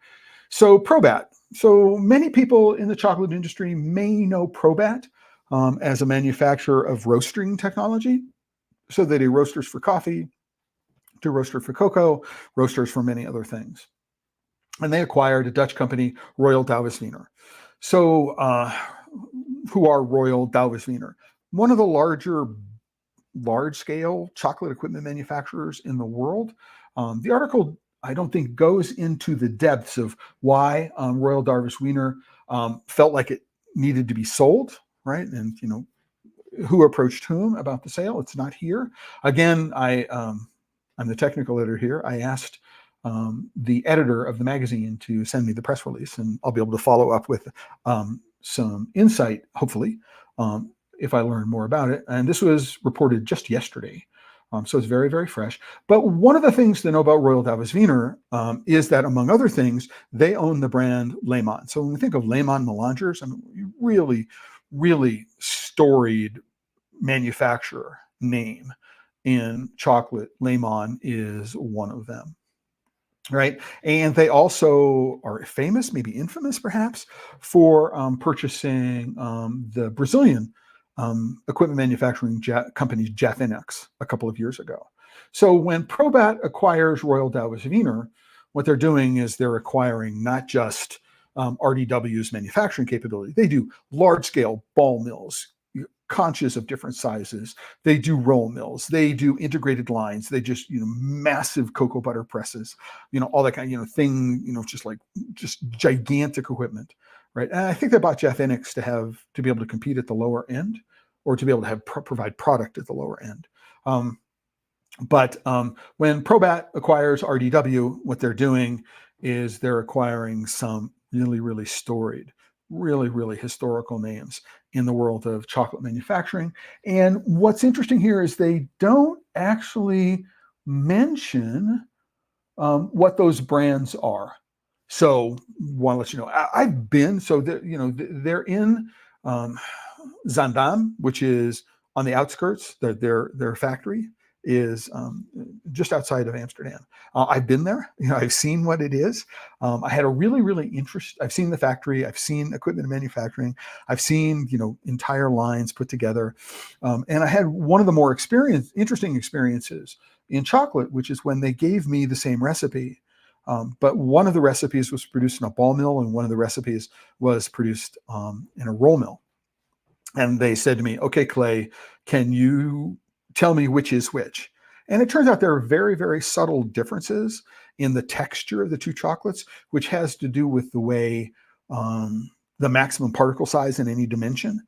So Probat. So many people in the chocolate industry may know Probat as a manufacturer of roastering technology. So they do roasters for coffee, do roasters for cocoa, roasters for many other things. And they acquired a Dutch company, Royal Douwes Wiener. So who are Royal Douwes Wiener? One of the large-scale chocolate equipment manufacturers in the world. The article, I don't think, goes into the depths of why Royal Douwes Wiener felt like it needed to be sold, right? And who approached whom about the sale. It's not here. Again, I'm the technical editor here. I asked the editor of the magazine to send me the press release, and I'll be able to follow up with some insight, hopefully, if I learn more about it. And this was reported just yesterday. So it's very, very fresh. But one of the things to know about Royal Douwes Wiener is that, among other things, they own the brand Lehmann. So when we think of Lehmann Melangers, I mean, really, really storied manufacturer name in chocolate. Lehmann is one of them, right? And they also are famous, maybe infamous perhaps, for purchasing the Brazilian equipment manufacturing company Jafenix a couple of years ago. So when Probat acquires Royal Douwes Wiener, what they're doing is they're acquiring not just RDW's manufacturing capability. They do large-scale ball mills, conches of different sizes. They do roll mills. They do integrated lines. They just, massive cocoa butter presses, all that kind of, thing, just gigantic equipment, right? And I think they bought Jafenix to be able to compete at the lower end, or to be able to provide product at the lower end. But when Probat acquires RDW, what they're doing is they're acquiring some really, really storied, really, really historical names in the world of chocolate manufacturing. And what's interesting here is they don't actually mention what those brands are. So want to let you know, I've been, so they're in Zaandam, which is on the outskirts. Their factory is just outside of Amsterdam. I've been there. I've seen what it is. I had a really interest. I've seen the factory. I've seen equipment manufacturing. I've seen entire lines put together, and I had one of the more interesting experiences in chocolate, which is when they gave me the same recipe. But one of the recipes was produced in a ball mill, and one of the recipes was produced in a roll mill. And they said to me, "Okay, Clay, can you tell me which is which?" And it turns out there are very subtle differences in the texture of the two chocolates, which has to do with the way the maximum particle size in any dimension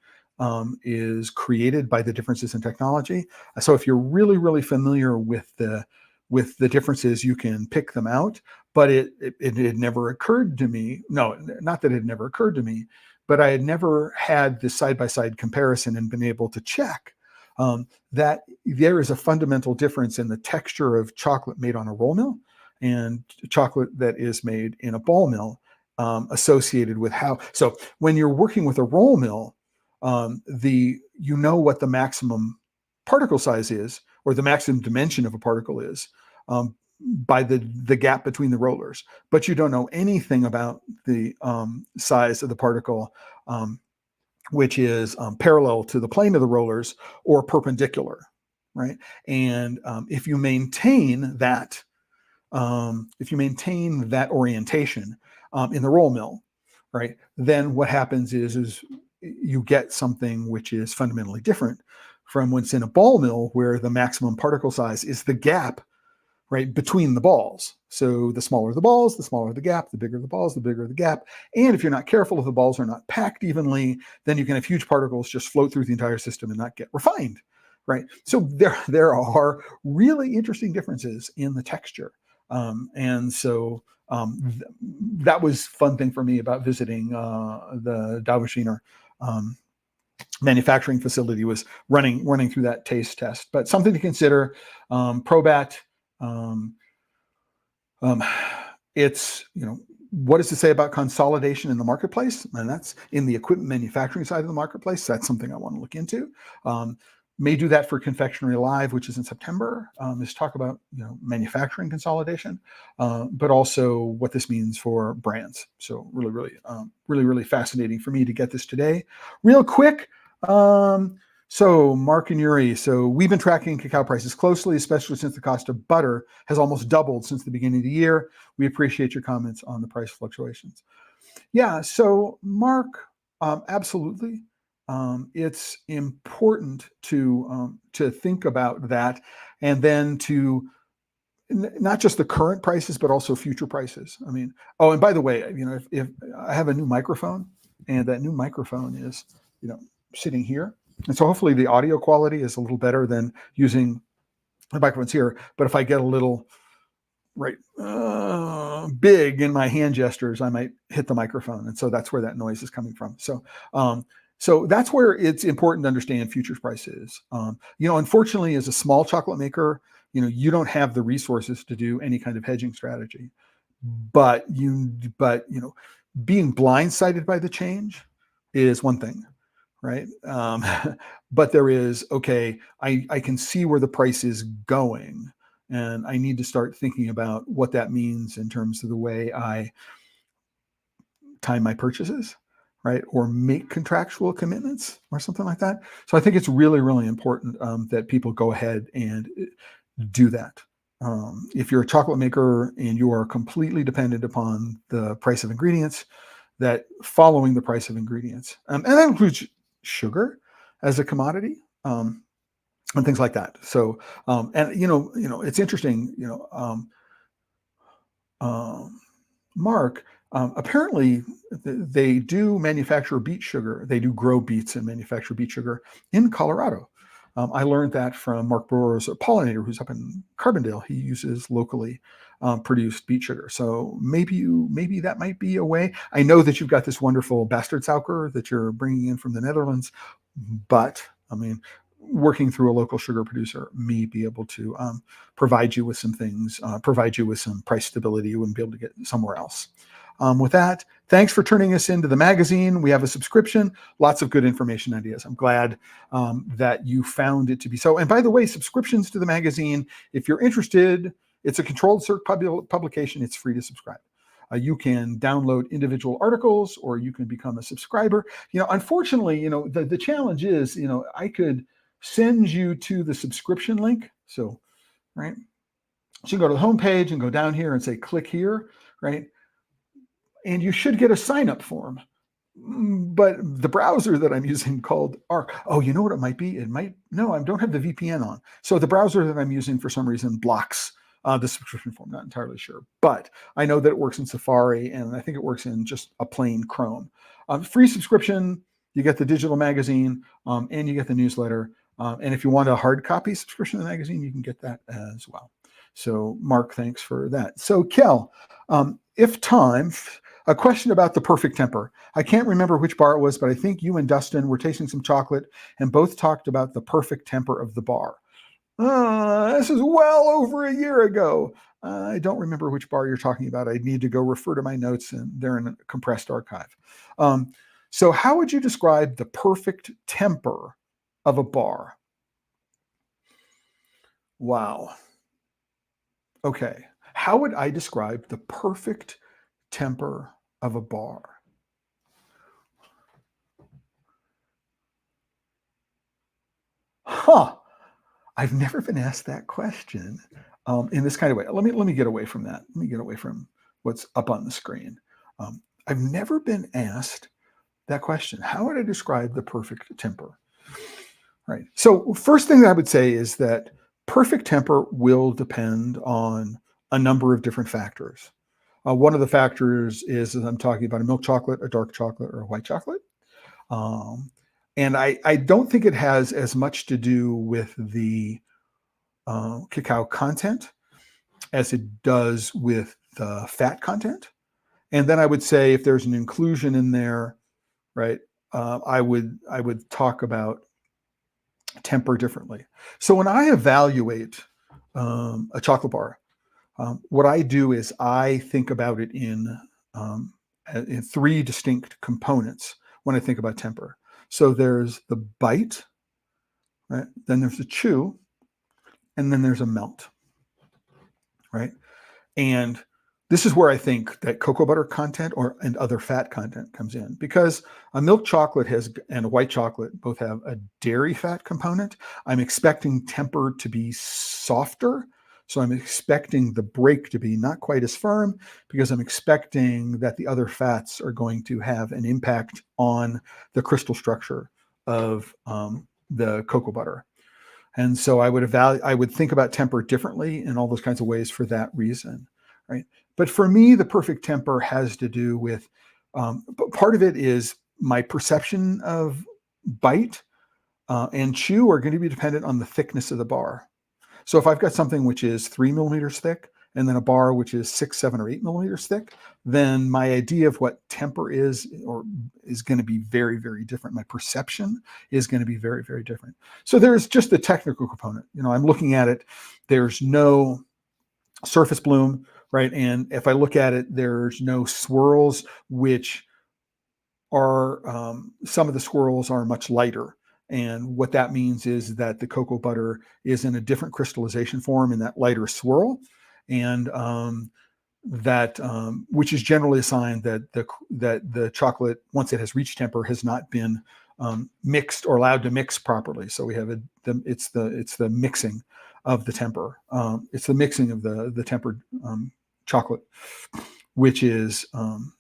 is created by the differences in technology. So if you're really familiar with the differences, you can pick them out. But it had never occurred to me. No, not that it never occurred to me, but I had never had this side-by-side comparison and been able to check that there is a fundamental difference in the texture of chocolate made on a roll mill and chocolate that is made in a ball mill, associated with how. So when you're working with a roll mill, what the maximum particle size is, or the maximum dimension of a particle is, by the gap between the rollers, but you don't know anything about the size of the particle, which is parallel to the plane of the rollers or perpendicular, right? And if you maintain that orientation in the roll mill, right, then what happens is you get something which is fundamentally different from what's in a ball mill, where the maximum particle size is the gap, right, between the balls. So the smaller the balls, the smaller the gap, the bigger the balls, the bigger the gap. And if you're not careful, if the balls are not packed evenly, then you can have huge particles just float through the entire system and not get refined, right? So there are really interesting differences in the texture. And so that was fun thing for me about visiting the Dauberschiner manufacturing facility, was running through that taste test. But something to consider. Probat, it's, what does it say about consolidation in the marketplace? And that's in the equipment manufacturing side of the marketplace. That's something I want to look into. May do that for Confectionery Live, which is in September, is talk about manufacturing consolidation, but also what this means for brands. So really fascinating for me to get this today. Real quick, so Mark and Yuri, so we've been tracking cacao prices closely, especially since the cost of butter has almost doubled since the beginning of the year. We appreciate your comments on the price fluctuations. Yeah, so Mark, absolutely. It's important to think about that, and then to not just the current prices, but also future prices. I mean, oh, and by the way, if I have a new microphone, and that new microphone is, sitting here, and so hopefully the audio quality is a little better than using the microphones here. But if I get a little big in my hand gestures, I might hit the microphone, and so that's where that noise is coming from. So that's where it's important to understand futures prices. Unfortunately, as a small chocolate maker, you don't have the resources to do any kind of hedging strategy. But being blindsided by the change is one thing, right? But there is, okay, I can see where the price is going, and I need to start thinking about what that means in terms of the way I time my purchases, right? Or make contractual commitments or something like that. So I think it's really important that people go ahead and do that. If you're a chocolate maker and you are completely dependent upon the price of ingredients, that following the price of ingredients, and that includes sugar as a commodity, and things like that. So, and it's interesting, Mark, apparently they do manufacture beet sugar. They do grow beets and manufacture beet sugar in Colorado. I learned that from Mark Brewer's pollinator, who's up in Carbondale. He uses locally produced beet sugar. So maybe that might be a way. I know that you've got this wonderful bastard suiker that you're bringing in from the Netherlands, but I mean, working through a local sugar producer may be able to provide you with some things, provide you with some price stability you wouldn't be able to get somewhere else. With that, thanks for turning us into the magazine. We have a subscription, lots of good information ideas. I'm glad that you found it to be so. And by the way, subscriptions to the magazine, if you're interested, it's a controlled search publication. It's free to subscribe. You can download individual articles, or you can become a subscriber. Unfortunately, the challenge is, I could send you to the subscription link. So, right. So you go to the homepage and go down here and say, click here, right? And you should get a sign-up form. But the browser that I'm using called Arc, you know what it might be? No, I don't have the VPN on. So the browser that I'm using for some reason blocks the subscription form. Not entirely sure, but I know that it works in Safari, and I think it works in just a plain Chrome. Free subscription, you get the digital magazine, and you get the newsletter. And if you want a hard copy subscription to the magazine, you can get that as well. So Mark, thanks for that. So Kel, if time, a question about the perfect temper. I can't remember which bar it was, but I think you and Dustin were tasting some chocolate and both talked about the perfect temper of the bar. This is well over a year ago. I don't remember which bar you're talking about. I need to go refer to my notes, and they're in a compressed archive. So how would you describe the perfect temper of a bar? Wow. Okay. How would I describe the perfect temper of a bar? I've never been asked that question in this kind of way. Let me get away from that. Let me get away from what's up on the screen. I've never been asked that question. How would I describe the perfect temper? Right. So first thing that I would say is that perfect temper will depend on a number of different factors. One of the factors is that I'm talking about a milk chocolate, a dark chocolate, or a white chocolate. And I don't think it has as much to do with the cacao content as it does with the fat content. And then I would say if there's an inclusion in there, right, I would talk about temper differently. So when I evaluate a chocolate bar, what I do is I think about it in three distinct components when I think about temper. So there's the bite, right? Then there's a chew, and then there's a melt, right? And this is where I think that cocoa butter content and other fat content comes in, because a milk chocolate and a white chocolate both have a dairy fat component. I'm expecting temper to be softer. So I'm expecting the break to be not quite as firm, because I'm expecting that the other fats are going to have an impact on the crystal structure of the cocoa butter. And so I would think about temper differently in all those kinds of ways for that reason, right? But for me, the perfect temper has to do with, part of it is my perception of bite and chew are going to be dependent on the thickness of the bar. So if I've got something which is 3 millimeters thick, and then a bar which is 6, 7, or 8 millimeters thick, then my idea of what temper is going to be very, very different. My perception is going to be very, very different. So there's just the technical component. I'm looking at it. There's no surface bloom, right? And if I look at it, there's no swirls, which are some of the swirls are much lighter. And what that means is that the cocoa butter is in a different crystallization form in that lighter swirl. And which is generally a sign that the chocolate, once it has reached temper, has not been mixed or allowed to mix properly. So we have it's the mixing of the temper. It's the mixing of the tempered chocolate, which is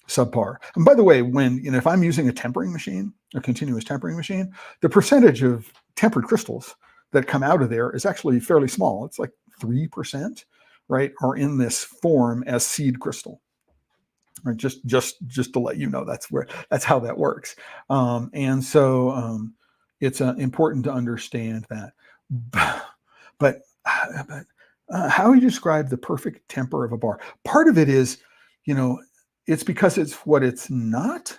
subpar. And by the way, if I'm using a tempering machine, a continuous tempering machine, the percentage of tempered crystals that come out of there is actually fairly small. It's like 3%, right? Are in this form as seed crystal. Right? Just to let you know, that's how that works. And so it's important to understand that. But how you describe the perfect temper of a bar? Part of it is, it's because it's what it's not,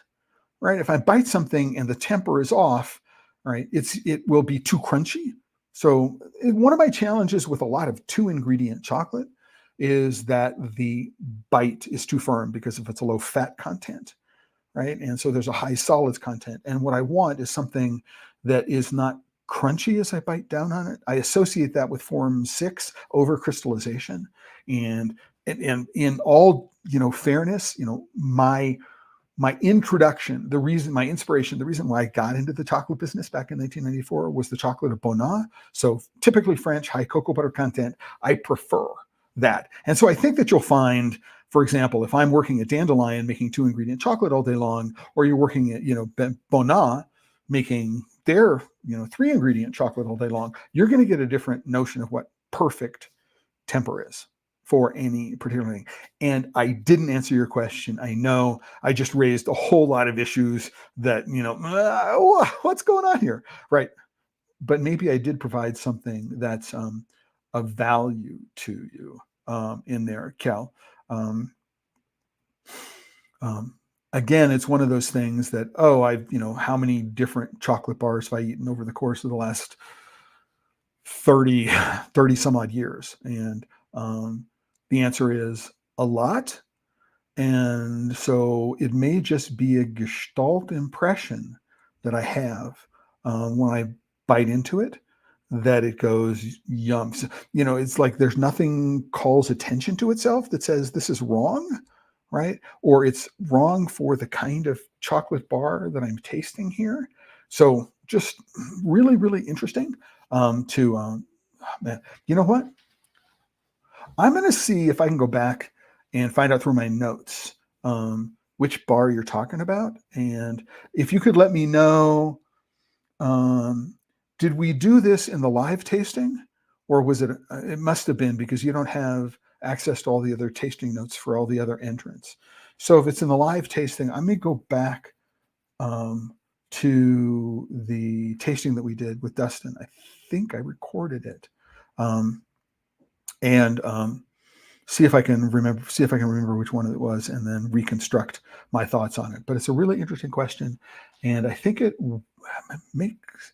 right? If I bite something and the temper is off, right? It will be too crunchy. So one of my challenges with a lot of 2-ingredient chocolate is that the bite is too firm because if it's a low fat content, right? And so there's a high solids content. And what I want is something that is not crunchy as I bite down on it. I associate that with form 6 over crystallization. And in all, fairness, my introduction, my inspiration, the reason why I got into the chocolate business back in 1994 was the chocolate of Bonnat. So typically French, high cocoa butter content. I prefer that. And so I think that you'll find, for example, if I'm working at Dandelion making 2-ingredient chocolate all day long, or you're working at, Bonnat making their, 3-ingredient chocolate all day long, you're going to get a different notion of what perfect temper is for any particular thing. And I didn't answer your question. I know I just raised a whole lot of issues that, what's going on here? Right. But maybe I did provide something that's of value to you in there, Cal. Again, it's one of those things that, how many different chocolate bars have I eaten over the course of the last 30 some odd years? And the answer is a lot. And so it may just be a gestalt impression that I have when I bite into it, that it goes yum. So, it's like there's nothing calls attention to itself that says this is wrong, right? Or it's wrong for the kind of chocolate bar that I'm tasting here. So just really, really interesting man, you know what? I'm going to see if I can go back and find out through my notes which bar you're talking about. And if you could let me know, did we do this in the live tasting, or was it must have been, because you don't have access to all the other tasting notes for all the other entrants. So if it's in the live tasting, I may go back to the tasting that we did with Dustin. I think I recorded it. And see if I can remember which one it was, and then reconstruct my thoughts on it. But it's a really interesting question, and I think it makes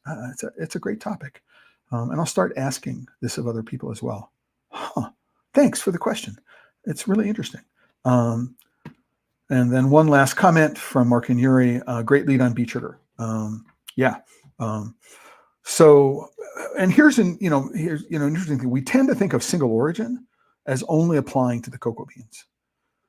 it's a great topic. And I'll start asking this of other people as well. Thanks for the question. It's really interesting. And then one last comment from Mark and Yuri. Great lead on beet sugar. Yeah. So, and here's an interesting thing. We tend to think of single origin as only applying to the cocoa beans.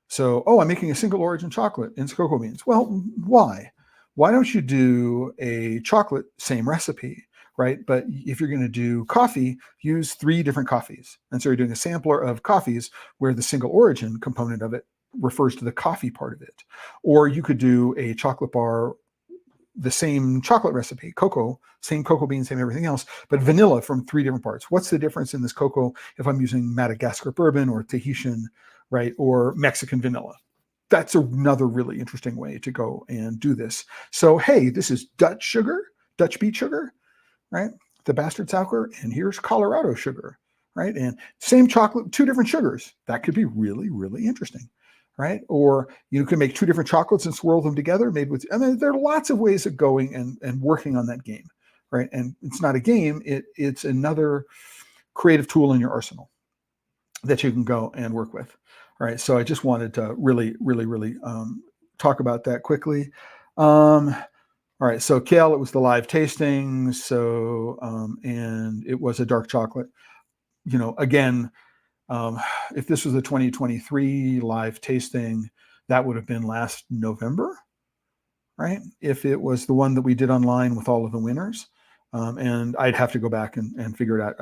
So, I'm making a single origin chocolate in cocoa beans. Well, why? Why don't you do a chocolate, same recipe, right? But if you're going to do coffee, use 3 different coffees. And so you're doing a sampler of coffees where the single origin component of it refers to the coffee part of it. Or you could do a chocolate bar, the same chocolate recipe, cocoa, same cocoa beans, same everything else, but vanilla from 3 different parts. What's the difference in this cocoa if I'm using Madagascar bourbon or Tahitian, right, or Mexican vanilla? That's another really interesting way to go and do this. So, hey, this is Dutch sugar, Dutch beet sugar, right, the bastard sugar, and here's Colorado sugar, right, and same chocolate, 2 different sugars. That could be really, really interesting. Right? Or you can make 2 different chocolates and swirl them together, made with, there are lots of ways of going and working on that game, right? And it's not a game, it's another creative tool in your arsenal that you can go and work with. All right. So I just wanted to really, really, really talk about that quickly. All right. So Kale, it was the live tasting. So, and it was a dark chocolate, again, if this was a 2023 live tasting, that would have been last November, right? If it was the one that we did online with all of the winners, and I'd have to go back and figure it out.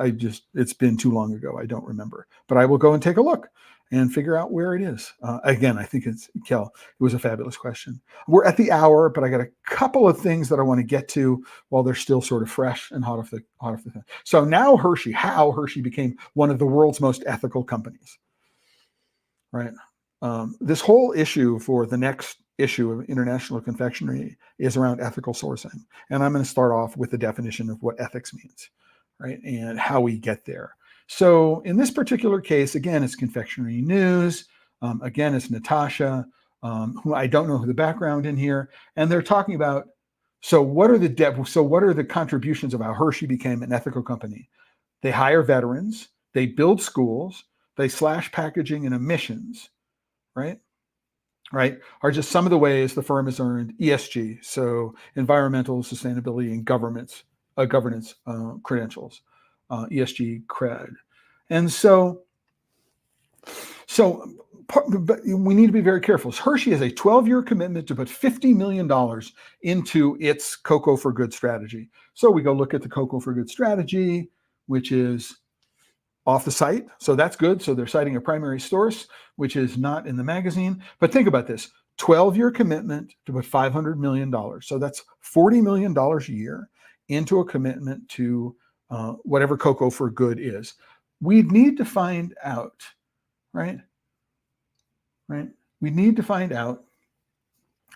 It's been too long ago. I don't remember, but I will go and take a look and figure out where it is. Again, I think it's Kel. It was a fabulous question. We're at the hour, but I got a couple of things that I want to get to while they're still sort of fresh and hot off the thing. So now how Hershey became one of the world's most ethical companies, right? This whole issue for the next issue of International Confectionery is around ethical sourcing. And I'm going to start off with the definition of what ethics means, right? And how we get there. So in this particular case, again, it's Confectionery News. Again, it's Natasha, who I don't know who the background in here. And they're talking about So what are the contributions of how Hershey became an ethical company? They hire veterans, they build schools, they slash packaging and emissions, right? Right, are just some of the ways the firm has earned ESG, so environmental sustainability and governance credentials, ESG cred. And but we need to be very careful. Hershey has a 12-year commitment to put $50 million into its Cocoa for Good strategy. So we go look at the Cocoa for Good strategy, which is off the site. So that's good. So they're citing a primary source, which is not in the magazine. But think about this, 12-year commitment to put $500 million. So that's $40 million a year into a commitment to whatever Cocoa for Good is. We need to find out, right? We need to find out.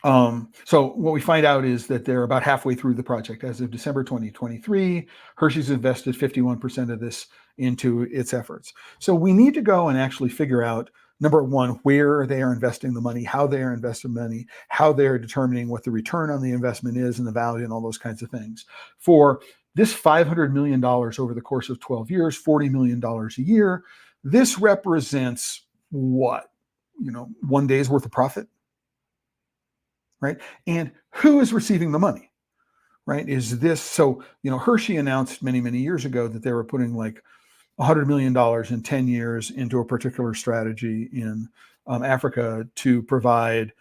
So what we find out is that they're about halfway through the project. As of December 2023, Hershey's invested 51% of this into its efforts. So we need to go and actually figure out, number one, where they are investing the money, how they are investing money, how they're determining what the return on the investment is and the value and all those kinds of things. For this $500 million over the course of 12 years, $40 million a year, this represents what? 1 day's worth of profit, right? And who is receiving the money, right? Is this, so, Hershey announced many, many years ago that they were putting like $100 million in 10 years into a particular strategy in Africa to provide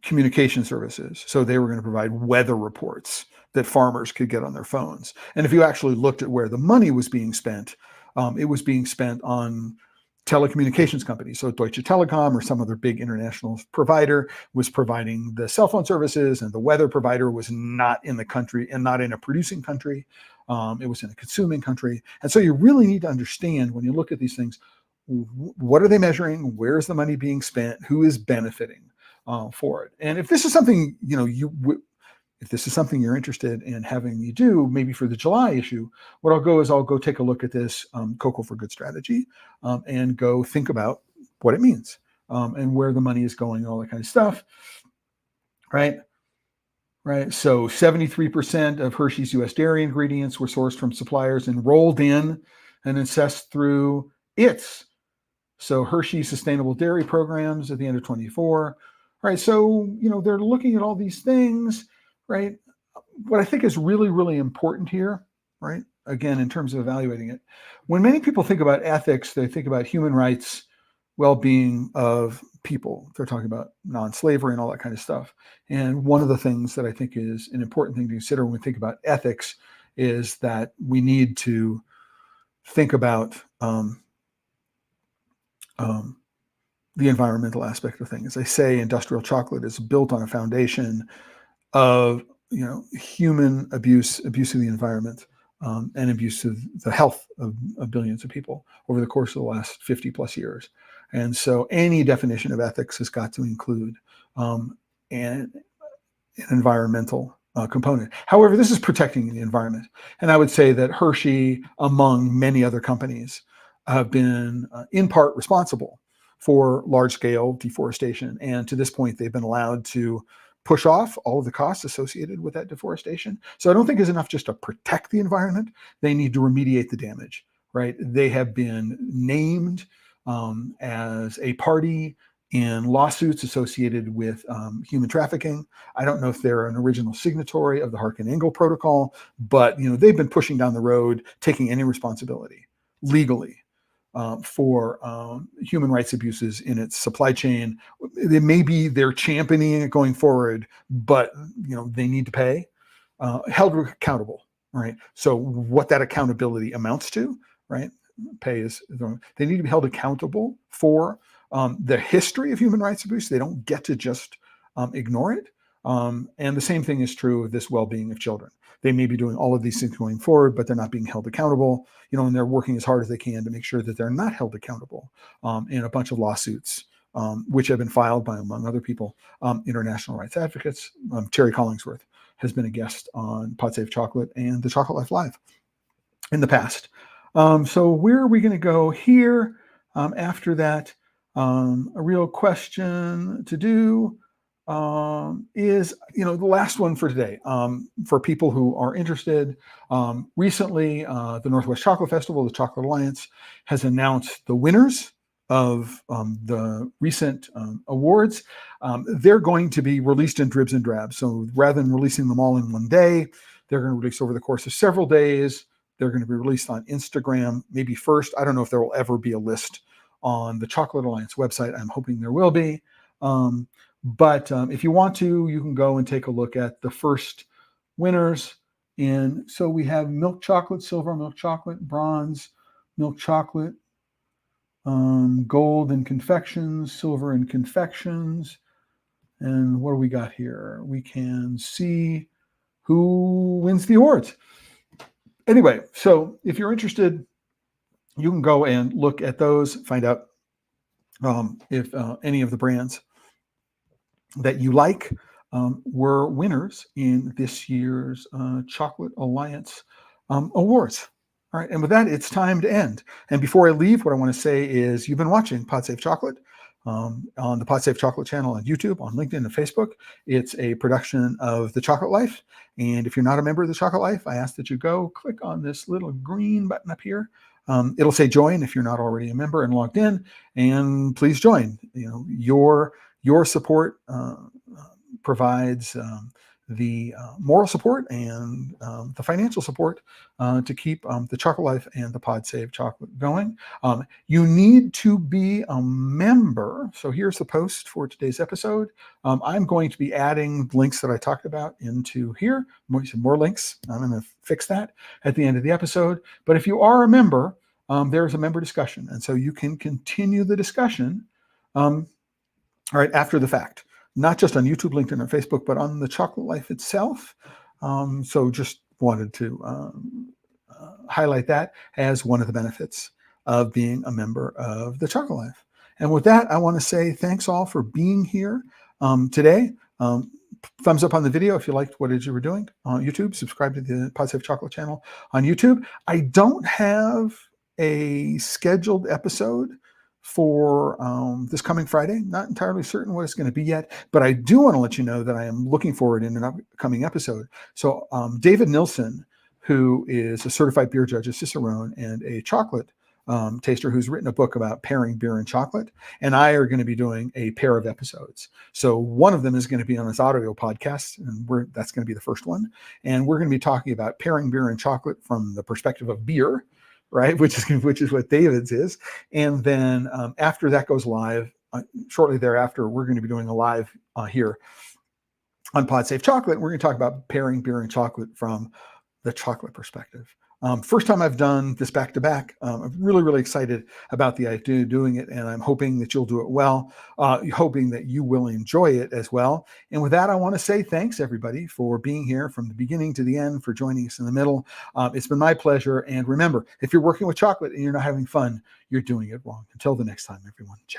communication services. So they were going to provide weather reports that farmers could get on their phones. And if you actually looked at where the money was being spent, it was being spent on telecommunications companies. So Deutsche Telekom or some other big international provider was providing the cell phone services, and the weather provider was not in the country and not in a producing country. It was in a consuming country. And so you really need to understand, when you look at these things, what are they measuring? Where is the money being spent? Who is benefiting for it? And if this is something, if this is something you're interested in having me do, maybe for the July issue, what I'll go take a look at this Cocoa for Good strategy and go think about what it means and where the money is going, all that kind of stuff, right? So 73% of Hershey's U.S. dairy ingredients were sourced from suppliers and rolled in and assessed through its Hershey Sustainable Dairy Programs at the end of 24, right? So, they're looking at all these things, right? What I think is really, really important here, right? Again, in terms of evaluating it, when many people think about ethics, they think about human rights, well-being of people. They're talking about non-slavery and all that kind of stuff. And one of the things that I think is an important thing to consider when we think about ethics is that we need to think about the environmental aspect of things. They say industrial chocolate is built on a foundation of human abuse of the environment, and abuse of the health of billions of people over the course of the last 50 plus years. And so any definition of ethics has got to include an environmental component. However, this is protecting the environment. And I would say that Hershey, among many other companies, have been in part responsible for large-scale deforestation. And to this point, they've been allowed to push off all of the costs associated with that deforestation. So I don't think it's enough just to protect the environment. They need to remediate the damage, right? They have been named as a party in lawsuits associated with human trafficking. I don't know if they're an original signatory of the Harkin-Engel Protocol, but they've been pushing down the road, taking any responsibility legally for human rights abuses in its supply chain. Maybe they're championing it going forward, but they need to pay, held accountable, right? So what that accountability amounts to, right? Pay is, they need to be held accountable for the history of human rights abuse. They don't get to just ignore it. And the same thing is true of this well-being of children. They may be doing all of these things going forward, but they're not being held accountable, and they're working as hard as they can to make sure that they're not held accountable in a bunch of lawsuits, which have been filed by, among other people, international rights advocates. Terry Collingsworth has been a guest on Pod Save Chocolate and the Chocolate Life Live in the past. So where are we going to go here after that? A real question to do. is, the last one for today. For people who are interested, recently the Northwest Chocolate Festival, the Chocolate Alliance, has announced the winners of the recent awards. They're going to be released in dribs and drabs. So rather than releasing them all in one day, they're going to release over the course of several days. They're going to be released on Instagram, maybe first. I don't know if there will ever be a list on the Chocolate Alliance website. I'm hoping there will be. But if you want to, you can go and take a look at the first winners. And so we have milk chocolate, silver milk chocolate, bronze milk chocolate, gold in confections, silver in confections. And what do we got here? We can see who wins the awards. Anyway, so if you're interested, you can go and look at those, find out if any of the brands that you like were winners in this year's Chocolate Alliance awards. All right, and with that, it's time to end. And before I leave, what I want to say is you've been watching PodSafe Chocolate on the PodSafe Chocolate channel on YouTube, on LinkedIn, and Facebook. It's a production of The Chocolate Life. And if you're not a member of The Chocolate Life, I ask that you go click on this little green button up here. It'll say join if you're not already a member and logged in, and please join. Your support provides the moral support and the financial support to keep the Chocolate Life and the PodSave Chocolate going. You need to be a member. So here's the post for today's episode. I'm going to be adding links that I talked about into here. More links. I'm going to fix that at the end of the episode. But if you are a member, there's a member discussion. And so you can continue the discussion all right, after the fact, not just on YouTube, LinkedIn, or Facebook, but on the Chocolate Life itself. So just wanted to highlight that as one of the benefits of being a member of the Chocolate Life. And with that, I want to say thanks all for being here today. Thumbs up on the video if you liked what it is you were doing on YouTube. Subscribe to the PodSafe Chocolate channel on YouTube. I don't have a scheduled episode for this coming Friday. Not entirely certain what it's going to be yet, but I do want to let you know that I am looking forward in an upcoming episode. So David Nilsson, who is a certified beer judge, a Cicerone, and a chocolate taster who's written a book about pairing beer and chocolate, and I are going to be doing a pair of episodes. So one of them is going to be on his audio podcast, and that's going to be the first one. And we're going to be talking about pairing beer and chocolate from the perspective of beer, right? Which is what David's is. And then after that goes live, shortly thereafter, we're going to be doing a live here on PodSafe Chocolate. We're going to talk about pairing beer and chocolate from the chocolate perspective. First time I've done this back to back. I'm really, really excited about the idea of doing it, and I'm hoping that you'll do it well, hoping that you will enjoy it as well. And with that, I want to say thanks, everybody, for being here from the beginning to the end, for joining us in the middle. It's been my pleasure. And remember, if you're working with chocolate and you're not having fun, you're doing it wrong. Until the next time, everyone, ciao.